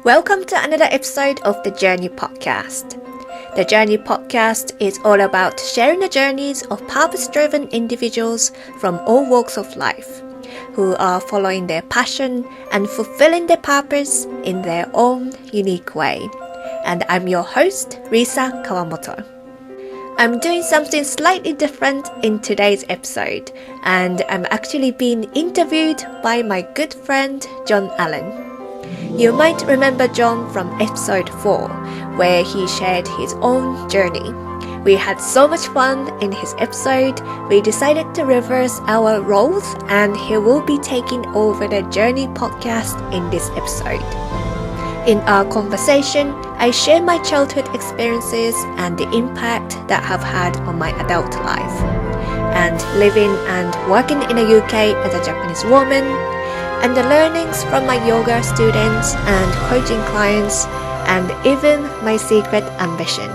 Welcome to another episode of the Journey Podcast. The Journey Podcast is all about sharing the journeys of purpose-driven individuals from all walks of life, who are following their passion and fulfilling their purpose in their own unique way. And I'm your host, Risa Kawamoto. I'm doing something slightly different in today's episode, and I'm actually being interviewed by my good friend, John Allen. You might remember John from episode 4, where he shared his own journey. We had so much fun in his episode, we decided to reverse our roles, and he will be taking over the Journey podcast in this episode. In our conversation, I share my childhood experiences and the impact that have had on my adult life. And living and working in the UK as a Japanese woman, and the learnings from my yoga students and coaching clients, and even my secret ambition.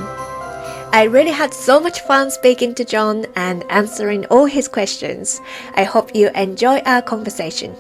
I really had so much fun speaking to John and answering all his questions. I hope you enjoy our conversation.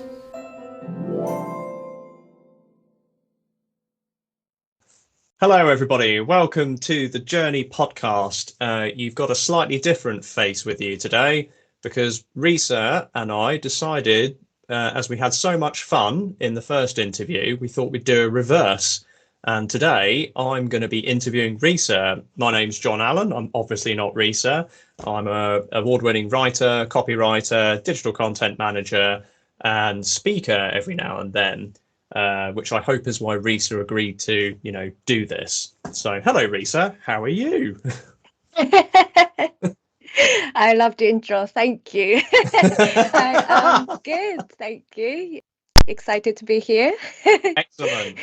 Hello, everybody. Welcome to the Journey podcast. You've got a slightly different face with you today because Risa and I decided, as we had so much fun in the first interview, we thought we'd do a reverse. And today I'm going to be interviewing Risa. My name's John Allen. I'm obviously not Risa. I'm an award-winning writer, copywriter, digital content manager, and speaker every now and then. Which I hope is why Risa agreed to, do this. So, hello, Risa. How are you? I love the intro. Thank you. I am good. Thank you. Excited to be here. Excellent.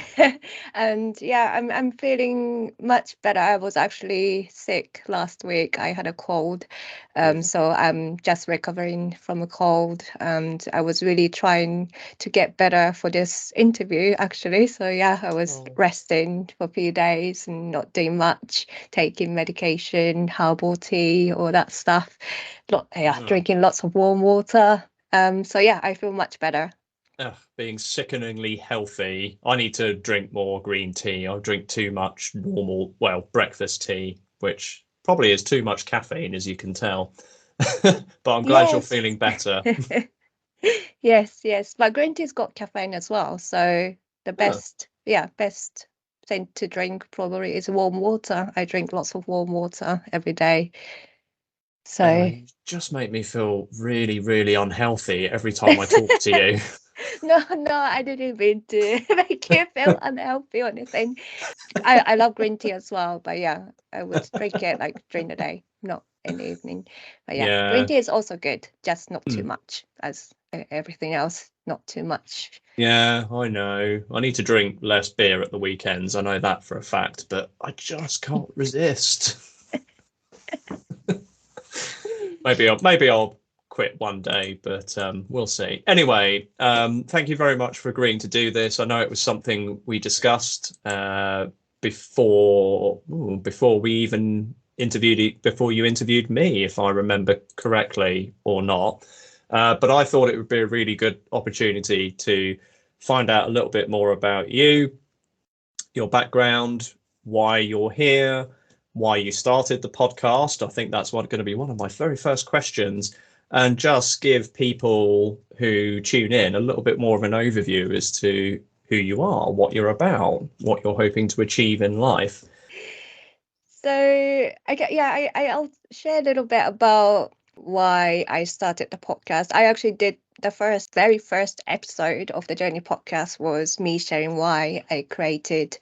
And yeah, I'm feeling much better. I was actually sick last week. I had a cold. So I'm just recovering from a cold, and I was really trying to get better for this interview actually. So yeah, I was resting for a few days and not doing much, taking medication, herbal tea, all that stuff. Drinking lots of warm water. So yeah, I feel much better. Being sickeningly healthy. I need to drink more green tea. I drink too much breakfast tea, which probably is too much caffeine, as you can tell. But I'm glad you're feeling better. Yes. But green tea's got caffeine as well. So the best thing to drink probably is warm water. I drink lots of warm water every day. So you just make me feel really, really unhealthy every time I talk to you. No, I didn't mean to make you feel unhealthy or anything. I love green tea as well, but yeah, I would drink it like during the day, not in the evening. But yeah, green tea is also good, just not too much, as everything else, not too much. Yeah, I know. I need to drink less beer at the weekends. I know that for a fact, but I just can't resist. Maybe I'll quit one day, but we'll see. Anyway, thank you very much for agreeing to do this. I know it was something we discussed before we even before you interviewed me, if I remember correctly or not. But I thought it would be a really good opportunity to find out a little bit more about you, your background, why you're here, why you started the podcast. I think that's going to be one of my very first questions, and just give people who tune in a little bit more of an overview as to who you are, what you're about, what you're hoping to achieve in life. So I'll share a little bit about why I started the podcast. I actually did the very first episode of the Journey podcast was me sharing why I created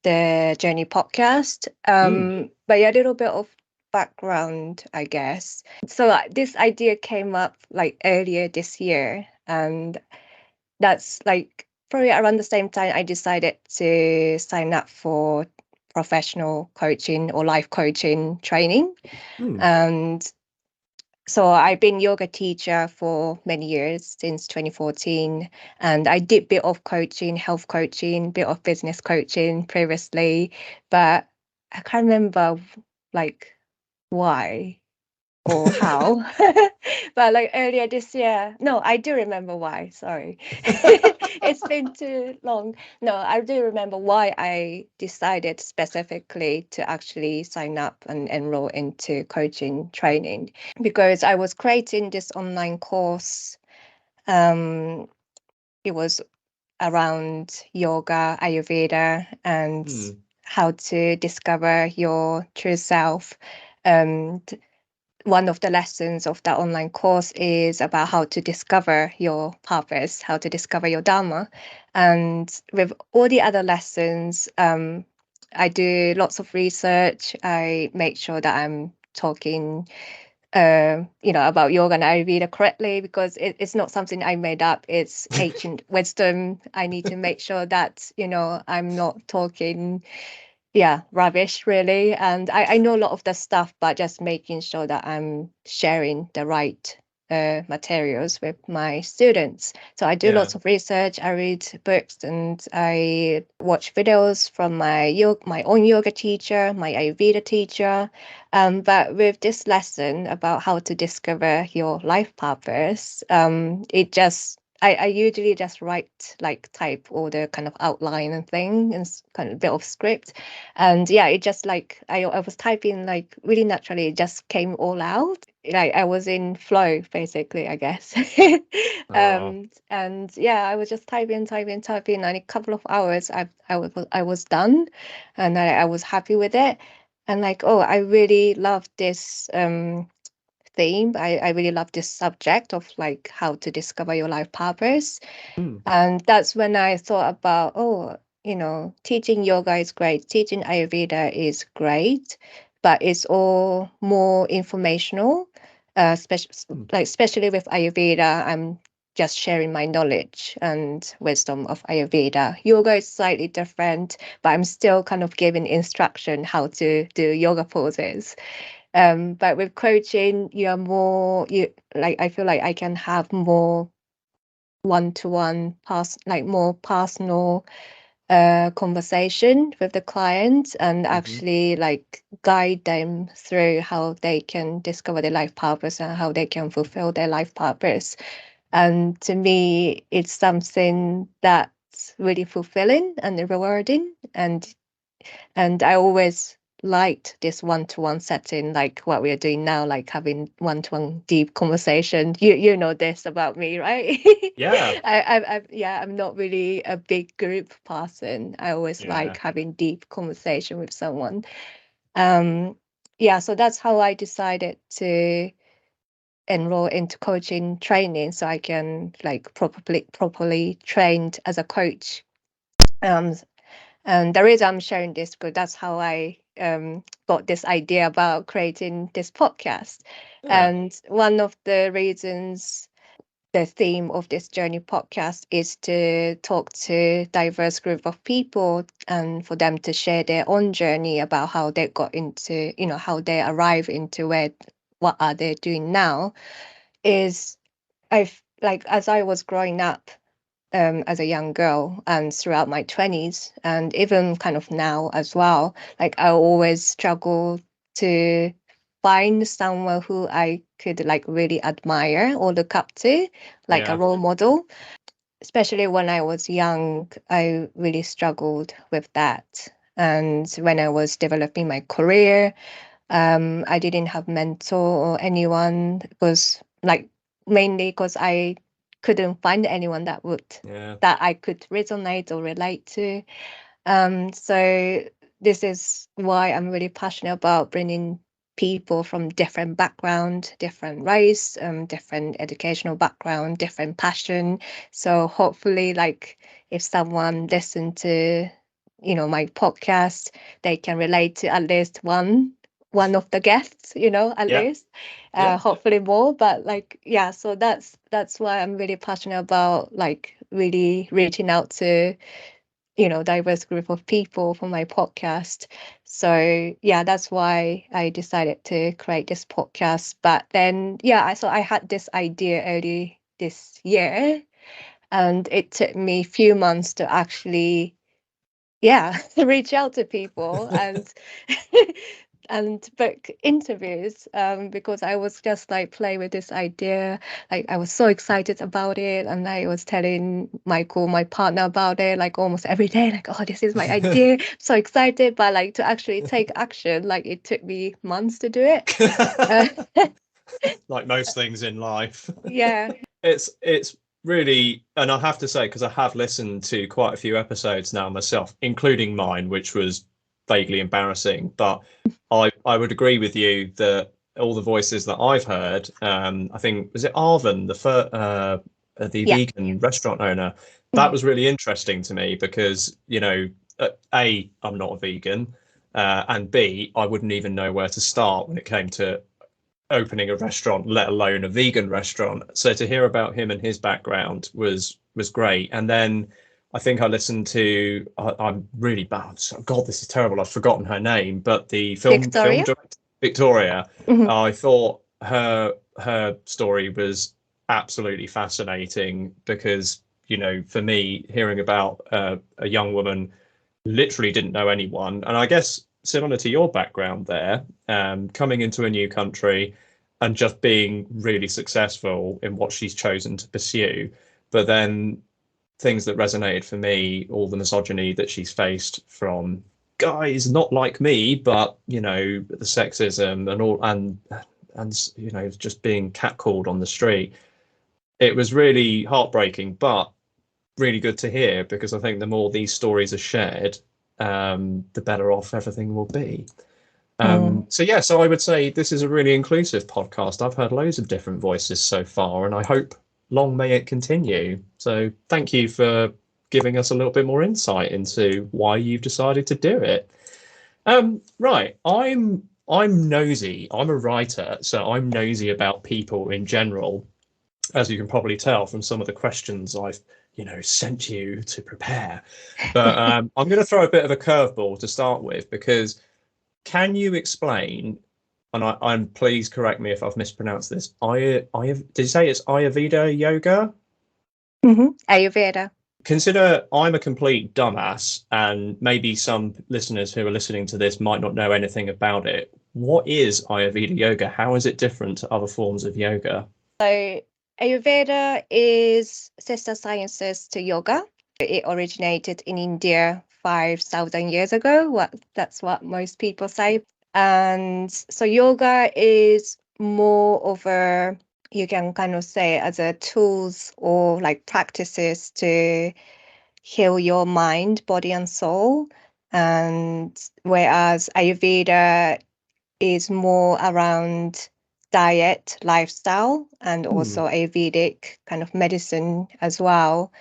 the Journey podcast. But yeah, a little bit of background, I guess. So this idea came up like earlier this year, and that's like probably around the same time I decided to sign up for professional coaching or life coaching training. And so I've been yoga teacher for many years, since 2014, and I did a bit of coaching, health coaching, bit of business coaching previously, but I can't remember like why. or how. But like earlier this year, no, I do remember why. Sorry. It's been too long. No, I do remember why I decided specifically to actually sign up and enroll into coaching training, because I was creating this online course. Um, it was around yoga, Ayurveda, and Hmm. how to discover your true self. Um, One of the lessons of that online course is about how to discover your purpose, how to discover your dharma. And with all the other lessons, I do lots of research. I make sure that I'm talking about yoga and Ayurveda correctly, because it's not something I made up. It's ancient wisdom. I need to make sure that, I'm not talking, yeah, rubbish really. And I know a lot of the stuff, but just making sure that I'm sharing the right materials with my students. So I do Yeah. lots of research. I read books and I watch videos from my own yoga teacher, my Ayurveda teacher. But with this lesson about how to discover your life purpose, it just I usually just write, like type all the kind of outline and thing and kind of bit of script. And yeah, it just like I was typing like really naturally, it just came all out. Like I was in flow basically, I guess. Oh. And yeah, I was just typing, and in a couple of hours I was done, and I was happy with it. And like, oh, I really love this theme. I really love this subject of like how to discover your life purpose. Hmm. And that's when I thought about, oh, teaching yoga is great, teaching Ayurveda is great, but it's all more informational. Hmm. Especially with Ayurveda, I'm just sharing my knowledge and wisdom of Ayurveda. Yoga is slightly different, but I'm still kind of giving instruction how to do yoga poses. But with coaching, you are more you like I feel like I can have more one-to-one like more personal conversation with the client, and Mm-hmm. actually like guide them through how they can discover their life purpose and how they can fulfill their life purpose. And to me, it's something that's really fulfilling and rewarding. And I always liked this one-to-one setting, like what we are doing now, like having one-to-one deep conversation. You know this about me, right? Yeah. Yeah, I'm not really a big group person. I always like Yeah. having deep conversation with someone. Um, yeah, so that's how I decided to enroll into coaching training, so I can like properly trained as a coach. Um, and the reason I'm sharing this, because that's how I got this idea about creating this podcast. Yeah. And one of the reasons, the theme of this journey podcast is to talk to diverse group of people and for them to share their own journey about how they got into, how they arrive into what are they doing now. Is I've like as I was growing up, as a young girl and throughout my 20s, and even kind of now as well, like I always struggle to find someone who I could like really admire or look up to, like a Yeah. role model. Especially when I was young, I really struggled with that. And when I was developing my career, I didn't have mentor or anyone, because like mainly because I couldn't find anyone Yeah. that I could resonate or relate to. So this is why I'm really passionate about bringing people from different background, different race, different educational background, different passion. So hopefully, like if someone listen to, my podcast, they can relate to at least one of the guests, at Yeah. least. Yeah. Hopefully more, but like yeah. So that's why I'm really passionate about like really reaching out to diverse group of people for my podcast. So yeah, that's why I decided to create this podcast. But then yeah, I had this idea early this year, and it took me a few months to actually, yeah, reach out to people. And and book interviews because I was just like play with this idea. Like I was so excited about it, and I was telling Michael, my partner, about it like almost every day. Like, oh, this is my idea. So excited, but like to actually take action, like it took me months to do it. Uh, Like most things in life. yeah. It's really, and I have to say, because I have listened to quite a few episodes now myself, including mine, which was vaguely embarrassing. But I would agree with you that all the voices that I've heard, I think was it Arvin, the Yeah. vegan restaurant owner, that Mhm. was really interesting to me because, A, I'm not a vegan, and B, I wouldn't even know where to start when it came to opening a restaurant, let alone a vegan restaurant. So to hear about him and his background was great. And then I think I listened to I'm really bad. God, this is terrible. I've forgotten her name, but the film Victoria. director Victoria. Mhm. I thought her story was absolutely fascinating because for me, hearing about a young woman literally didn't know anyone. And I guess similar to your background there, coming into a new country and just being really successful in what she's chosen to pursue. But then things that resonated for me, all the misogyny that she's faced from guys not like me, but the sexism and all and just being catcalled on the street. It was really heartbreaking, but really good to hear because I think the more these stories are shared, the better off everything will be. Mm. So I would say this is a really inclusive podcast. I've heard loads of different voices so far, and I hope long may it continue. So thank you for giving us a little bit more insight into why you've decided to do it. Right, I'm nosy. I'm a writer, so I'm nosy about people in general, as you can probably tell from some of the questions I've, sent you to prepare. But I'm going to throw a bit of a curveball to start with because can you explain, and I'm please correct me if I've mispronounced this. Did you say it's Ayurveda yoga? Ayurveda. Consider I'm a complete dumbass, and maybe some listeners who are listening to this might not know anything about it. What is Ayurveda yoga? How is it different to other forms of yoga? So Ayurveda is sister sciences to yoga. It originated in India 5,000 years ago. That's what most people say. And so yoga is more of a, you can kind of say as a tools or like practices to heal your mind, body and soul. And whereas Ayurveda is more around diet, lifestyle, and Hmm. also Ayurvedic kind of medicine as well,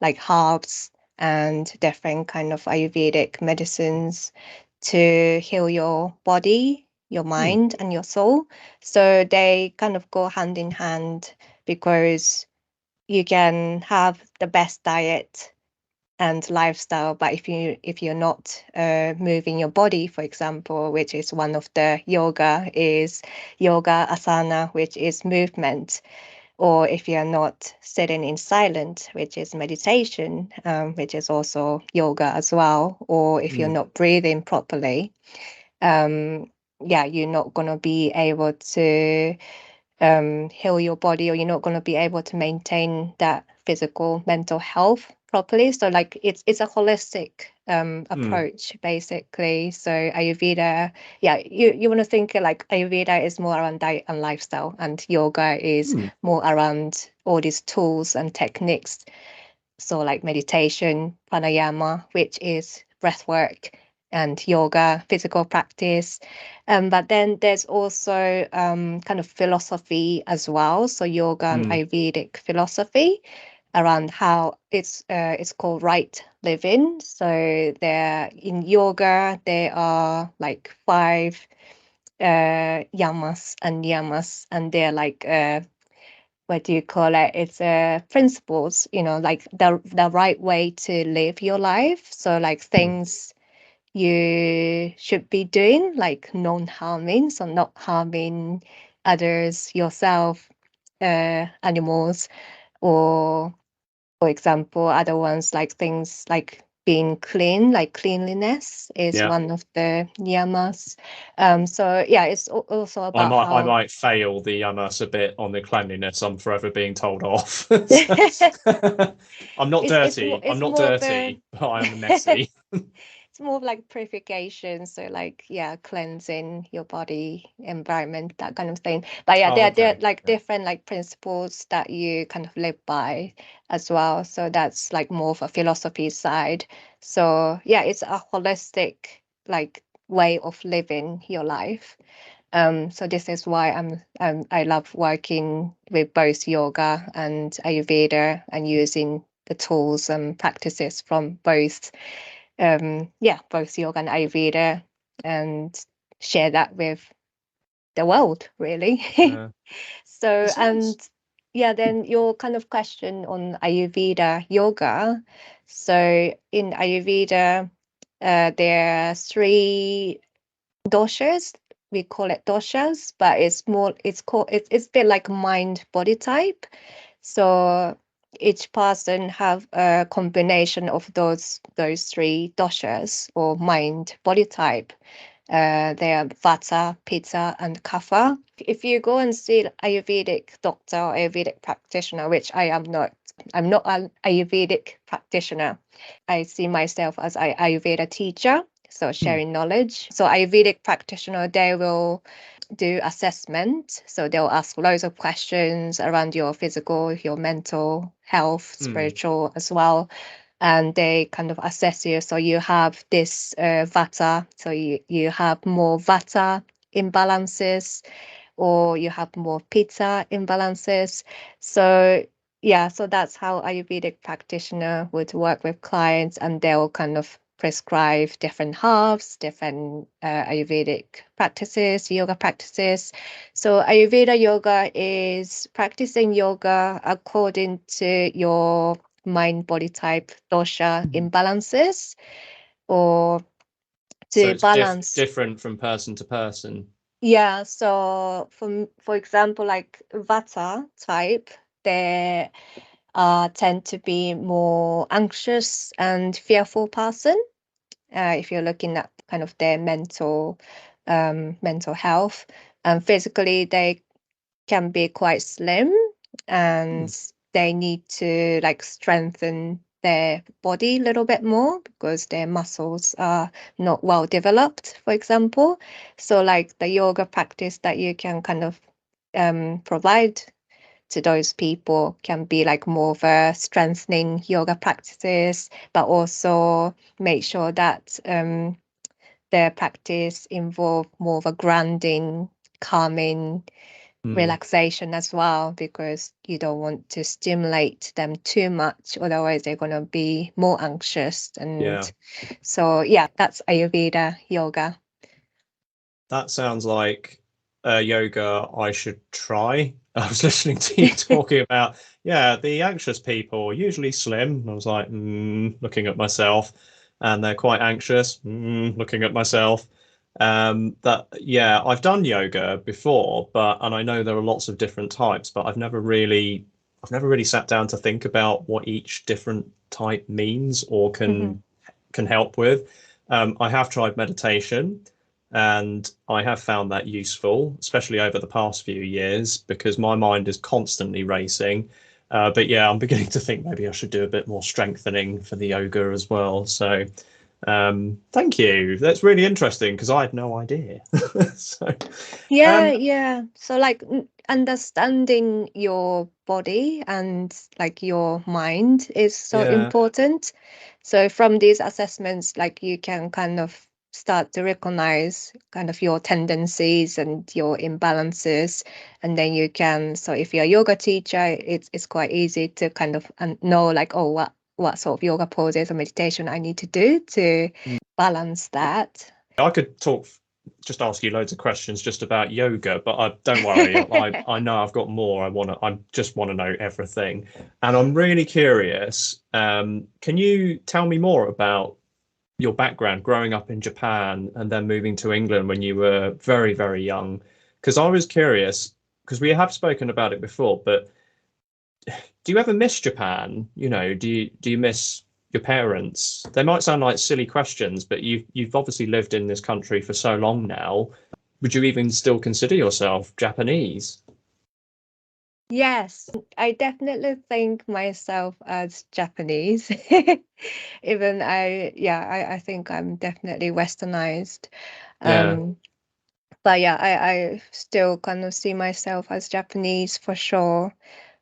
like herbs and different kind of Ayurvedic medicines to heal your body, your Hmm. mind, and your soul. So they kind of go hand in hand because you can have the best diet and lifestyle, but if you're not moving your body, for example, which is one of the yoga, is yoga asana, which is movement, or if you're not sitting in silent, which is meditation, which is also yoga as well, or if you're Hmm. not breathing properly, um yeah, you're not going to be able to heal your body, or you're not going to be able to maintain that physical mental health properly. So like it's a holistic Hmm. approach basically. So Ayurveda, yeah, you want to think like Ayurveda is more around diet and lifestyle, and yoga is Hmm. more around all these tools and techniques, so like meditation, pranayama, which is breath work, and yoga, physical practice. But then there's also kind of philosophy as well. So yoga and Hmm. Ayurvedic philosophy around how it's called right living. So there in yoga there are like five yamas and niyamas, and they're like what do you call it? It's principles, like the right way to live your life. So like Hmm. things you should be doing, like non-harming, so not harming others, yourself, animals, or for example, other ones like things like being clean, like cleanliness is Yeah. one of the yamas. So yeah, it's also I about might I how might fail the yamas a bit on the cleanliness. I'm forever being told off. So, I'm not dirty. I'm it's not more of a dirty, but I am messy. it's more of like purification, so like yeah, cleansing your body, environment, that kind of thing. But yeah, Oh, there are okay. like Yeah. different like principles that you kind of live by as well. So that's like more of a philosophy side. So yeah, it's a holistic like way of living your life. So this is why I love working with both yoga and Ayurveda and using the tools and practices from both both yoga and Ayurveda, and share that with the world, really. Uh, it So, and sounds. yeah, then your kind of question on Ayurveda yoga. So, in Ayurveda, there are three doshas. We call it doshas, but it's a bit like mind body type. So each person have a combination of those three doshas or mind body type. They are Vata, Pitta, and Kapha. If you go and see Ayurvedic doctor or Ayurvedic practitioner, which I'm not an Ayurvedic practitioner. I see myself as an Ayurveda teacher, so Hmm. sharing knowledge. So Ayurvedic practitioner, they will do assessment. So they'll ask loads of questions around your physical, your mental health, Hmm. spiritual as well. And they kind of assess you. So you have this vata. So you have more vata imbalances, or you have more pitta imbalances. So yeah, so that's how Ayurvedic practitioner would work with clients, and they'll kind of prescribe different herbs, different Ayurvedic practices, yoga practices. So Ayurveda yoga is practicing yoga according to your mind body type dosha Mhm. imbalances, or So to it's balance. different from person to person. Yeah, so for example, like Vata type, they tend to be more anxious and fearful person. If you're looking at kind of their mental health, and physically they can be quite slim, Hmm. and they need to like strengthen their body a little bit more because their muscles are not well developed, for example. So like the yoga practice that you can kind of provide to those people can be like more of a strengthening yoga practices, but also make sure that their practice involve more of a grounding, calming, Hmm. relaxation as well, because you don't want to stimulate them too much, otherwise they're going to be more anxious. Yeah. And so yeah, that's Ayurveda yoga. That sounds like yoga I should try. I was listening to you talking about, yeah, the anxious people, usually slim. I was like, looking at myself, and they're quite anxious, looking at myself. Yeah, I've done yoga before, and I know there are lots of different types, but I've never really sat down to think about what each different type means or Mhm. can help with. I have tried meditation, and I have found that useful, especially over the past few years, because my mind is constantly racing. But yeah, I'm beginning to think maybe I should do a bit more strengthening for the yoga as well. So thank you. That's really interesting because I had no idea. So Yeah, um, yeah. So like understanding your body and like your mind is so yeah, important. So from these assessments, like you can kind of start to recognize kind of your tendencies and your imbalances, and then you can. So if you're a yoga teacher, it's quite easy to kind of know like, oh, what sort of yoga poses or meditation I need to do to balance that. I could just ask you loads of questions just about yoga, but don't worry. I know I've got more. I just want to know everything, and I'm really curious. Can you tell me more about your background growing up in Japan and then moving to England when you were very, very young? Because I was curious, because we have spoken about it before, but do you ever miss Japan? You know, do you miss your parents? They might sound like silly questions, but you've obviously lived in this country for so long now. Would you even still consider yourself Japanese? Yes, I definitely think myself as Japanese. Even I think I'm definitely westernized. Yeah, Um, but yeah, I still kind of see myself as Japanese for sure.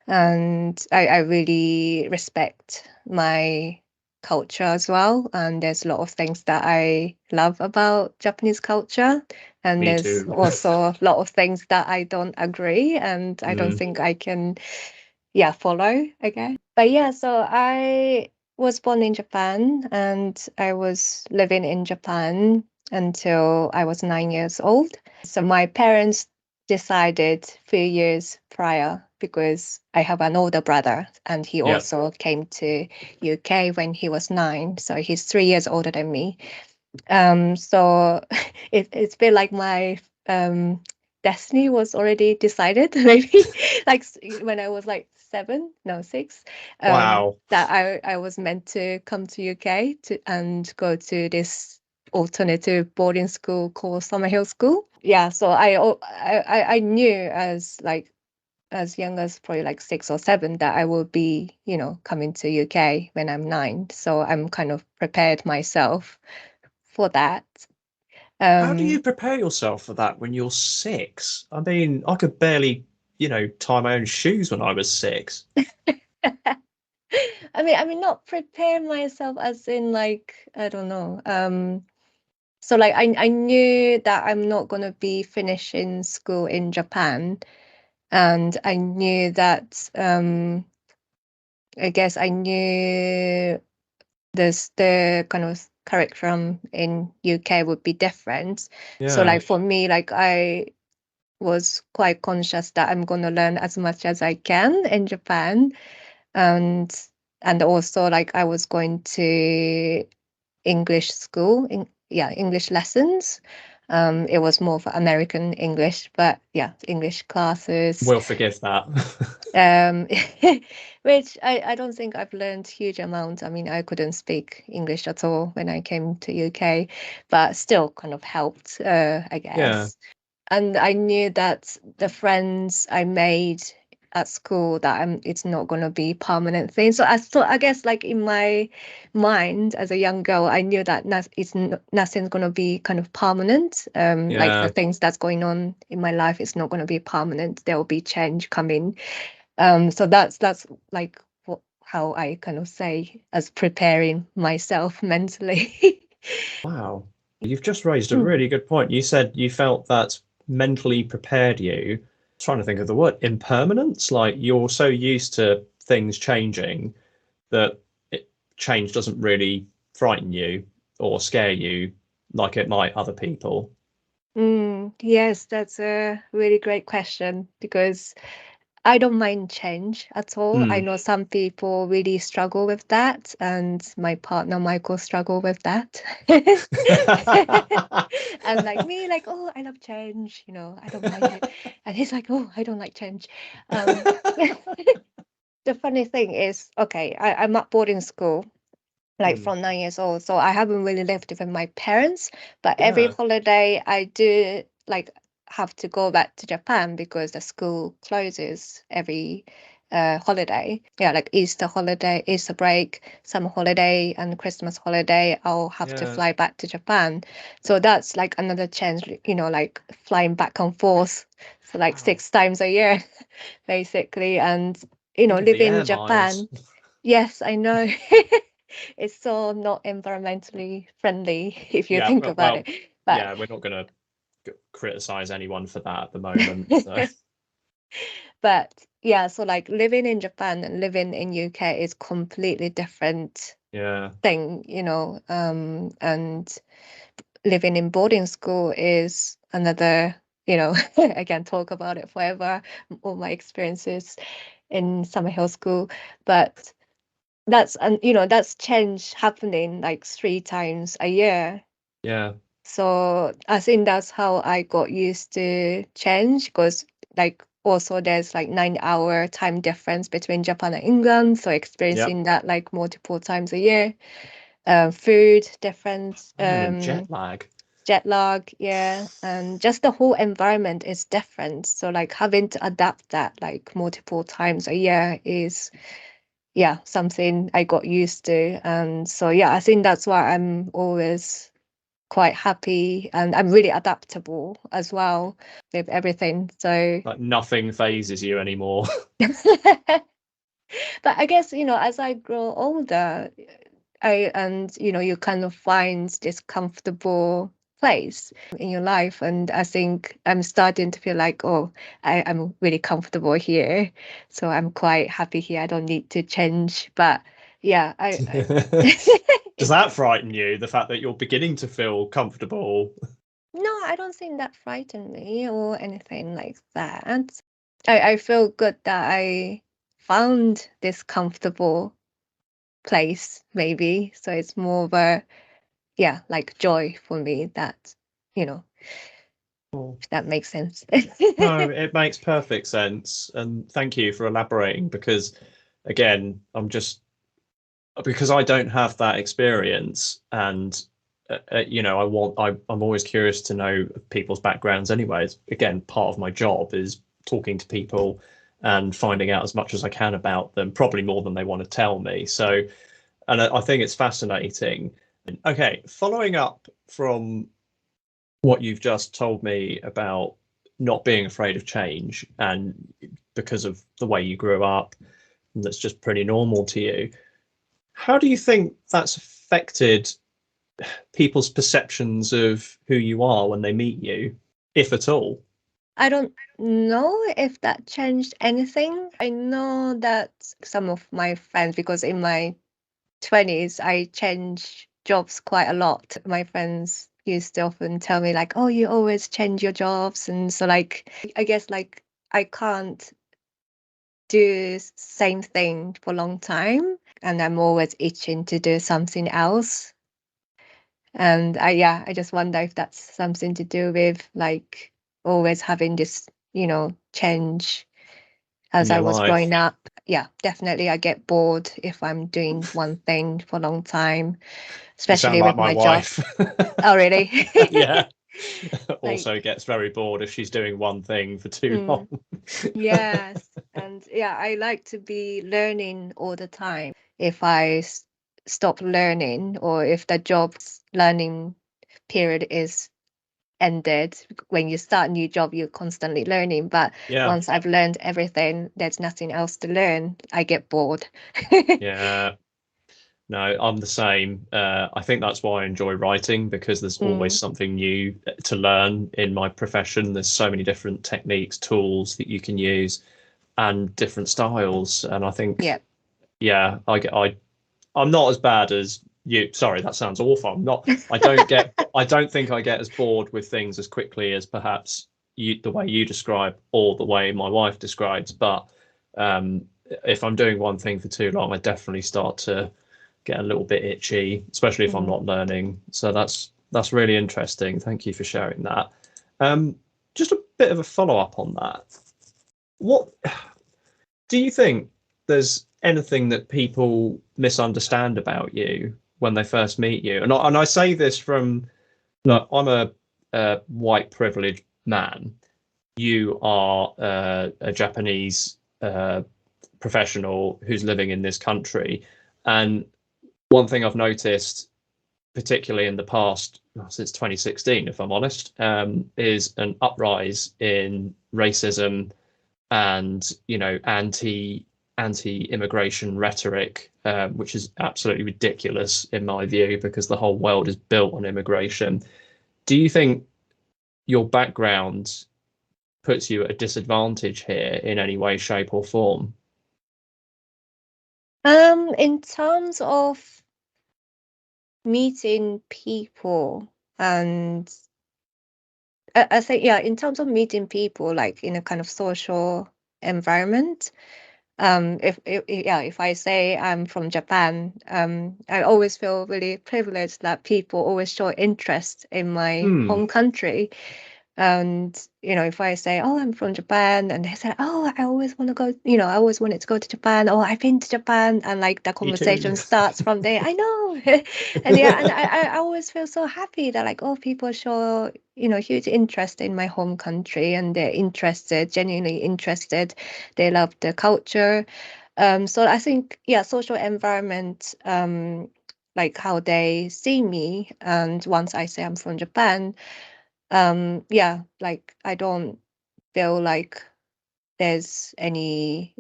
And I really respect my culture as well. And there's a lot of things that I love about Japanese culture. And me there's too. also a lot of things that I don't agree and I don't Mm, think I can, yeah, follow, I guess. But yeah, so I was born in Japan and I was living in Japan until I was 9 years old. So my parents decided 3 years prior because I have an older brother and he yeah. also came to UK when he was 9. So he's 3 years older than me. So it's been like my destiny was already decided, maybe like when I was like 7, no 6, Wow. that I was meant to come to UK to and go to this alternative boarding school called Summerhill School. Yeah, so I knew as young as probably like 6 or 7 that I will be, coming to UK when I'm 9. So I'm kind of prepared myself for that. How do you Um, prepare yourself for that when you're 6? I mean, I could barely, tie my own shoes when I was 6. I mean, not prepare myself as in like I don't know. So like I knew that I'm not gonna be finishing school in Japan, and I knew that I guess I knew the kind of curriculum in UK would be different. So Yeah, like for me, like I was quite conscious that I'm gonna learn as much as I can in Japan, and also like I was going to English school, English lessons. It was more for American English, but yeah, English classes. we'll forgive that. Um, which I don't think I've learned huge amounts. I mean, I couldn't speak English at all when I came to UK, but still kind of helped, I Yeah, guess. And I knew that the friends I made at school that it's not going to be permanent thing. So I thought, I guess, like in my mind as a young girl, I knew that nothing's going to be kind of permanent. Like the yeah. things that's going on in my life is not going to be permanent. There will be change coming. So that's like how I kind of say as preparing myself mentally. Wow. You've just raised a really good point. You said you felt that mentally prepared you. Trying to think of the word, impermanence. Like you're so used to things changing that change doesn't really frighten you or scare you like it might other people. Yes, that's a really great question because I don't mind change at all. I Hmm. know some people really struggle with that, and my partner Michael struggle with that. And like me, like, oh, I love change, I don't mind it. And he's like, oh, I don't like change. Um, the funny thing is, okay, I'm at boarding school like Hmm. from 9 years old. So I haven't really lived with my parents, but every Yeah. holiday I do like have to go back to Japan because the school closes every holiday. Yeah, like Easter holiday, Easter break, summer holiday, and Christmas holiday. I'll have to Yeah. fly back to Japan. So that's like another change, like flying back and forth. So like Wow. 6 times a year, basically. And, Think of the living in air miles. Japan. Yes, I know. It's so not environmentally friendly if you Yeah. think Well, about well, it. But yeah, we're not going to criticize anyone for that at the moment. So, but yeah, so like living in Japan and living in UK is completely different yeah. thing, and living in boarding school is another, I can talk about it forever, all my experiences in summer hill school. But that's change happening like 3 times a year. Yeah. So I think that's how I got used to change because like also there's like 9-hour time difference between Japan and England, so Yep. experiencing that like multiple times a year. Food difference, Oh, and jet lag. jet lag, yeah, and just the whole environment is different. So like having to adapt that like multiple times a year is, yeah, something I got used to. And so yeah, I think that's why I'm always quite happy, and I'm really adaptable as well with everything. So Like nothing phases you anymore. but I guess, as I grow older, you kind of find this comfortable place in your life. And I think I'm starting to feel like, oh, I'm really comfortable here. So I'm quite happy here. I don't need to change. But yeah, Does that frighten you, the fact that you're beginning to feel comfortable? no, I don't think that frightened me or anything like that. I feel good that I found this comfortable place, maybe. So it's more of a, yeah, like joy for me that, Oh, if that makes sense. no, it makes perfect sense. And thank you for elaborating because, again, because I don't have that experience and I'm always curious to know people's backgrounds anyways. Again, part of my job is talking to people and finding out as much as I can about them, probably more than they want to tell me. So, and I think it's fascinating. Okay, following up from what you've just told me about not being afraid of change and because of the way you grew up, that's just pretty normal to you. How do you think that's affected people's perceptions of who you are when they meet you, if at all? I don't know if that changed anything. I know that some of my friends, because in my 20s, I changed jobs quite a lot. My friends used to often tell me, like, oh, you always change your jobs. And so, like, I guess, like, I can't do same thing for a long time, and I'm always itching to do something else. And I just wonder if that's something to do with like always having this, change In as I your was growing life? up. Yeah, definitely I get bored if I'm doing one thing for a long time, You sound especially like with my my job. wife. Oh, really? Yeah. Also Like, gets very bored if she's doing one thing for too long. mm, yes. And yeah, I like to be learning all the time. If I stop learning, or if the job's learning period is ended. When you start a new job, you're constantly learning. But Yeah. once I've learned everything, there's nothing else to learn. I get bored. Yeah. No, I'm the same. I think that's why I enjoy writing because there's always Mm, something new to learn in my profession. There's so many different techniques, tools that you can use, and different styles. And I think, yeah. yeah, I'm not as bad as you. Sorry, that sounds awful. I don't think I get as bored with things as quickly as perhaps the way you describe or the way my wife describes. But um, if I'm doing one thing for too long, I definitely start to get a little bit itchy, especially if I'm Mm. not learning. So that's really interesting. Thank you for sharing that. Um, just a bit of a follow up on that. What do you think there's anything that people misunderstand about you when they first meet you? And I say this from, look, I'm a white privileged man. You are a Japanese professional who's living in this country. And one thing I've noticed, particularly in the past, well, since 2016, if I'm honest, is an uprise in racism and anti-immigration rhetoric, which is absolutely ridiculous in my view because the whole world is built on immigration. Do you think your background puts you at a disadvantage here in any way, shape, or form? In terms of meeting people, and I think, yeah, in terms of meeting people, like in a kind of social environment, if I say I'm from Japan, I always feel really privileged that people always show interest in my Hmm. home country. And, if I say, oh, I'm from Japan, and they say, oh, I always want to go, I always wanted to go to Japan, or I've been to Japan, and like the Me too. conversation starts from there. I know. And yeah, and I always feel so happy that like, oh, people show, huge interest in my home country, and they're interested, genuinely interested. They love the culture. So I think, yeah, social environment, like how they see me, and once I say I'm from Japan, yeah, like I don't feel like there's any,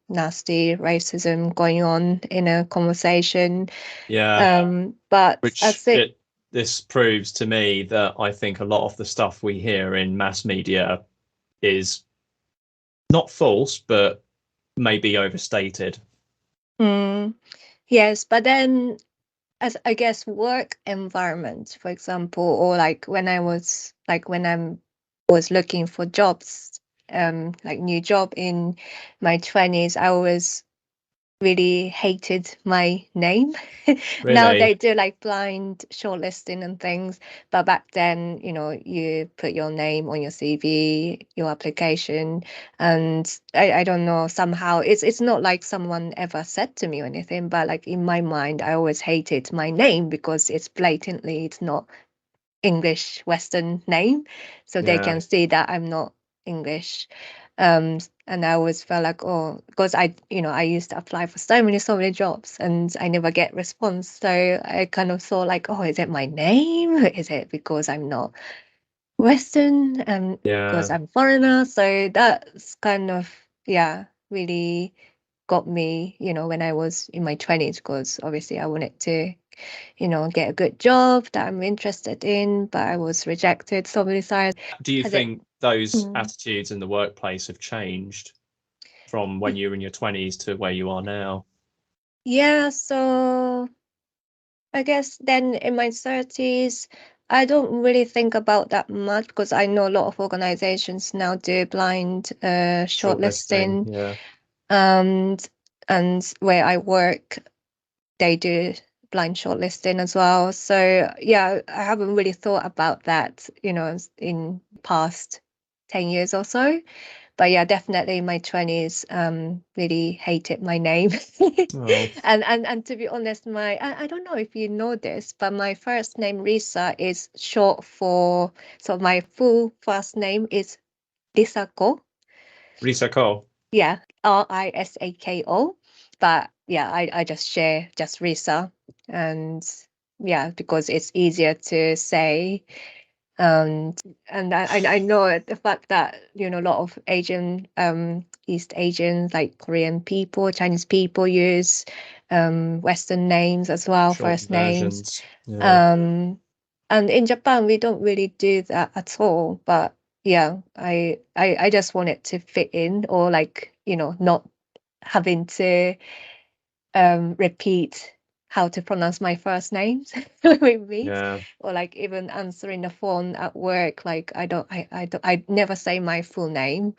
nasty racism going on in a conversation. Yeah, But I which think, it this proves to me that I think a lot of the stuff we hear in mass media is not false, but maybe overstated. mm, yes, but then as I guess work environment, for example, or like when I'm was looking for jobs, like new job in my 20s, I always really hated my name. Now they Really? do like blind shortlisting and things, but back then, you put your name on your CV, your application, and I don't know, somehow it's not like someone ever said to me or anything, but like in my mind, I always hated my name because it's not English Western name, so they Yeah, can see that I'm not English. And I always felt like, oh, because I used to apply for so many jobs, and I never get response. So I kind of thought like, oh, is it my name? Is it because I'm not Western? Because yeah, I'm foreigner? So that's kind of, yeah, really got me, when I was in my 20s, because obviously I wanted to, get a good job that I'm interested in, but I was rejected so many times. do you Has it? think those Mm. attitudes in the workplace have changed from when you were in your 20s to where you are now? Yeah, so I guess then in my 30s, I don't really think about that much because I know a lot of organizations now do blind Shortlisting, shortlisting. yeah. And where I work, they do blind shortlisting as well. So yeah, I haven't really thought about that, in past 10 years or so. But yeah, definitely in my 20s, really hated my name. Oh, And to be honest, I don't know if you know this, but my first name Risa is short for, so my full first name is Risako. Risa Cole. Yeah, Risako. But yeah, I just share just Risa. And yeah, because it's easier to say. And I know the fact that, a lot of Asian, East Asians, like Korean people, Chinese people use Western names as well, Short first names. versions. Yeah, Um, and in Japan, we don't really do that at all. But yeah, I just want it to fit in, or like, not having to repeat how to pronounce my first names with me, yeah. or like even answering the phone at work. Like I never say my full name,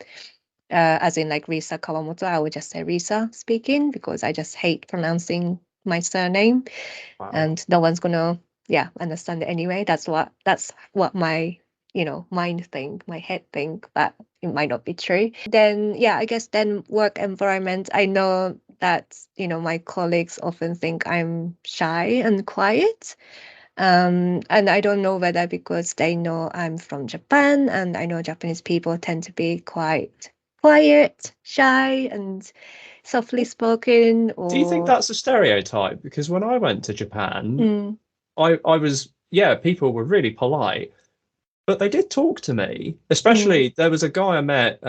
as in like Risa Kawamoto. I would just say Risa speaking because I just hate pronouncing my surname, Wow. and no one's gonna, yeah, understand it anyway. That's what my, mind think, my head think, but it might not be true. Then yeah, I guess then work environment, I know that, my colleagues often think I'm shy and quiet. And I don't know whether because they know I'm from Japan, and I know Japanese people tend to be quite quiet, shy, and softly spoken, Do you think or that's a stereotype? Because when I went to Japan, mm, I was, yeah, people were really polite, but they did talk to me. mm, Especially, there was a guy I met,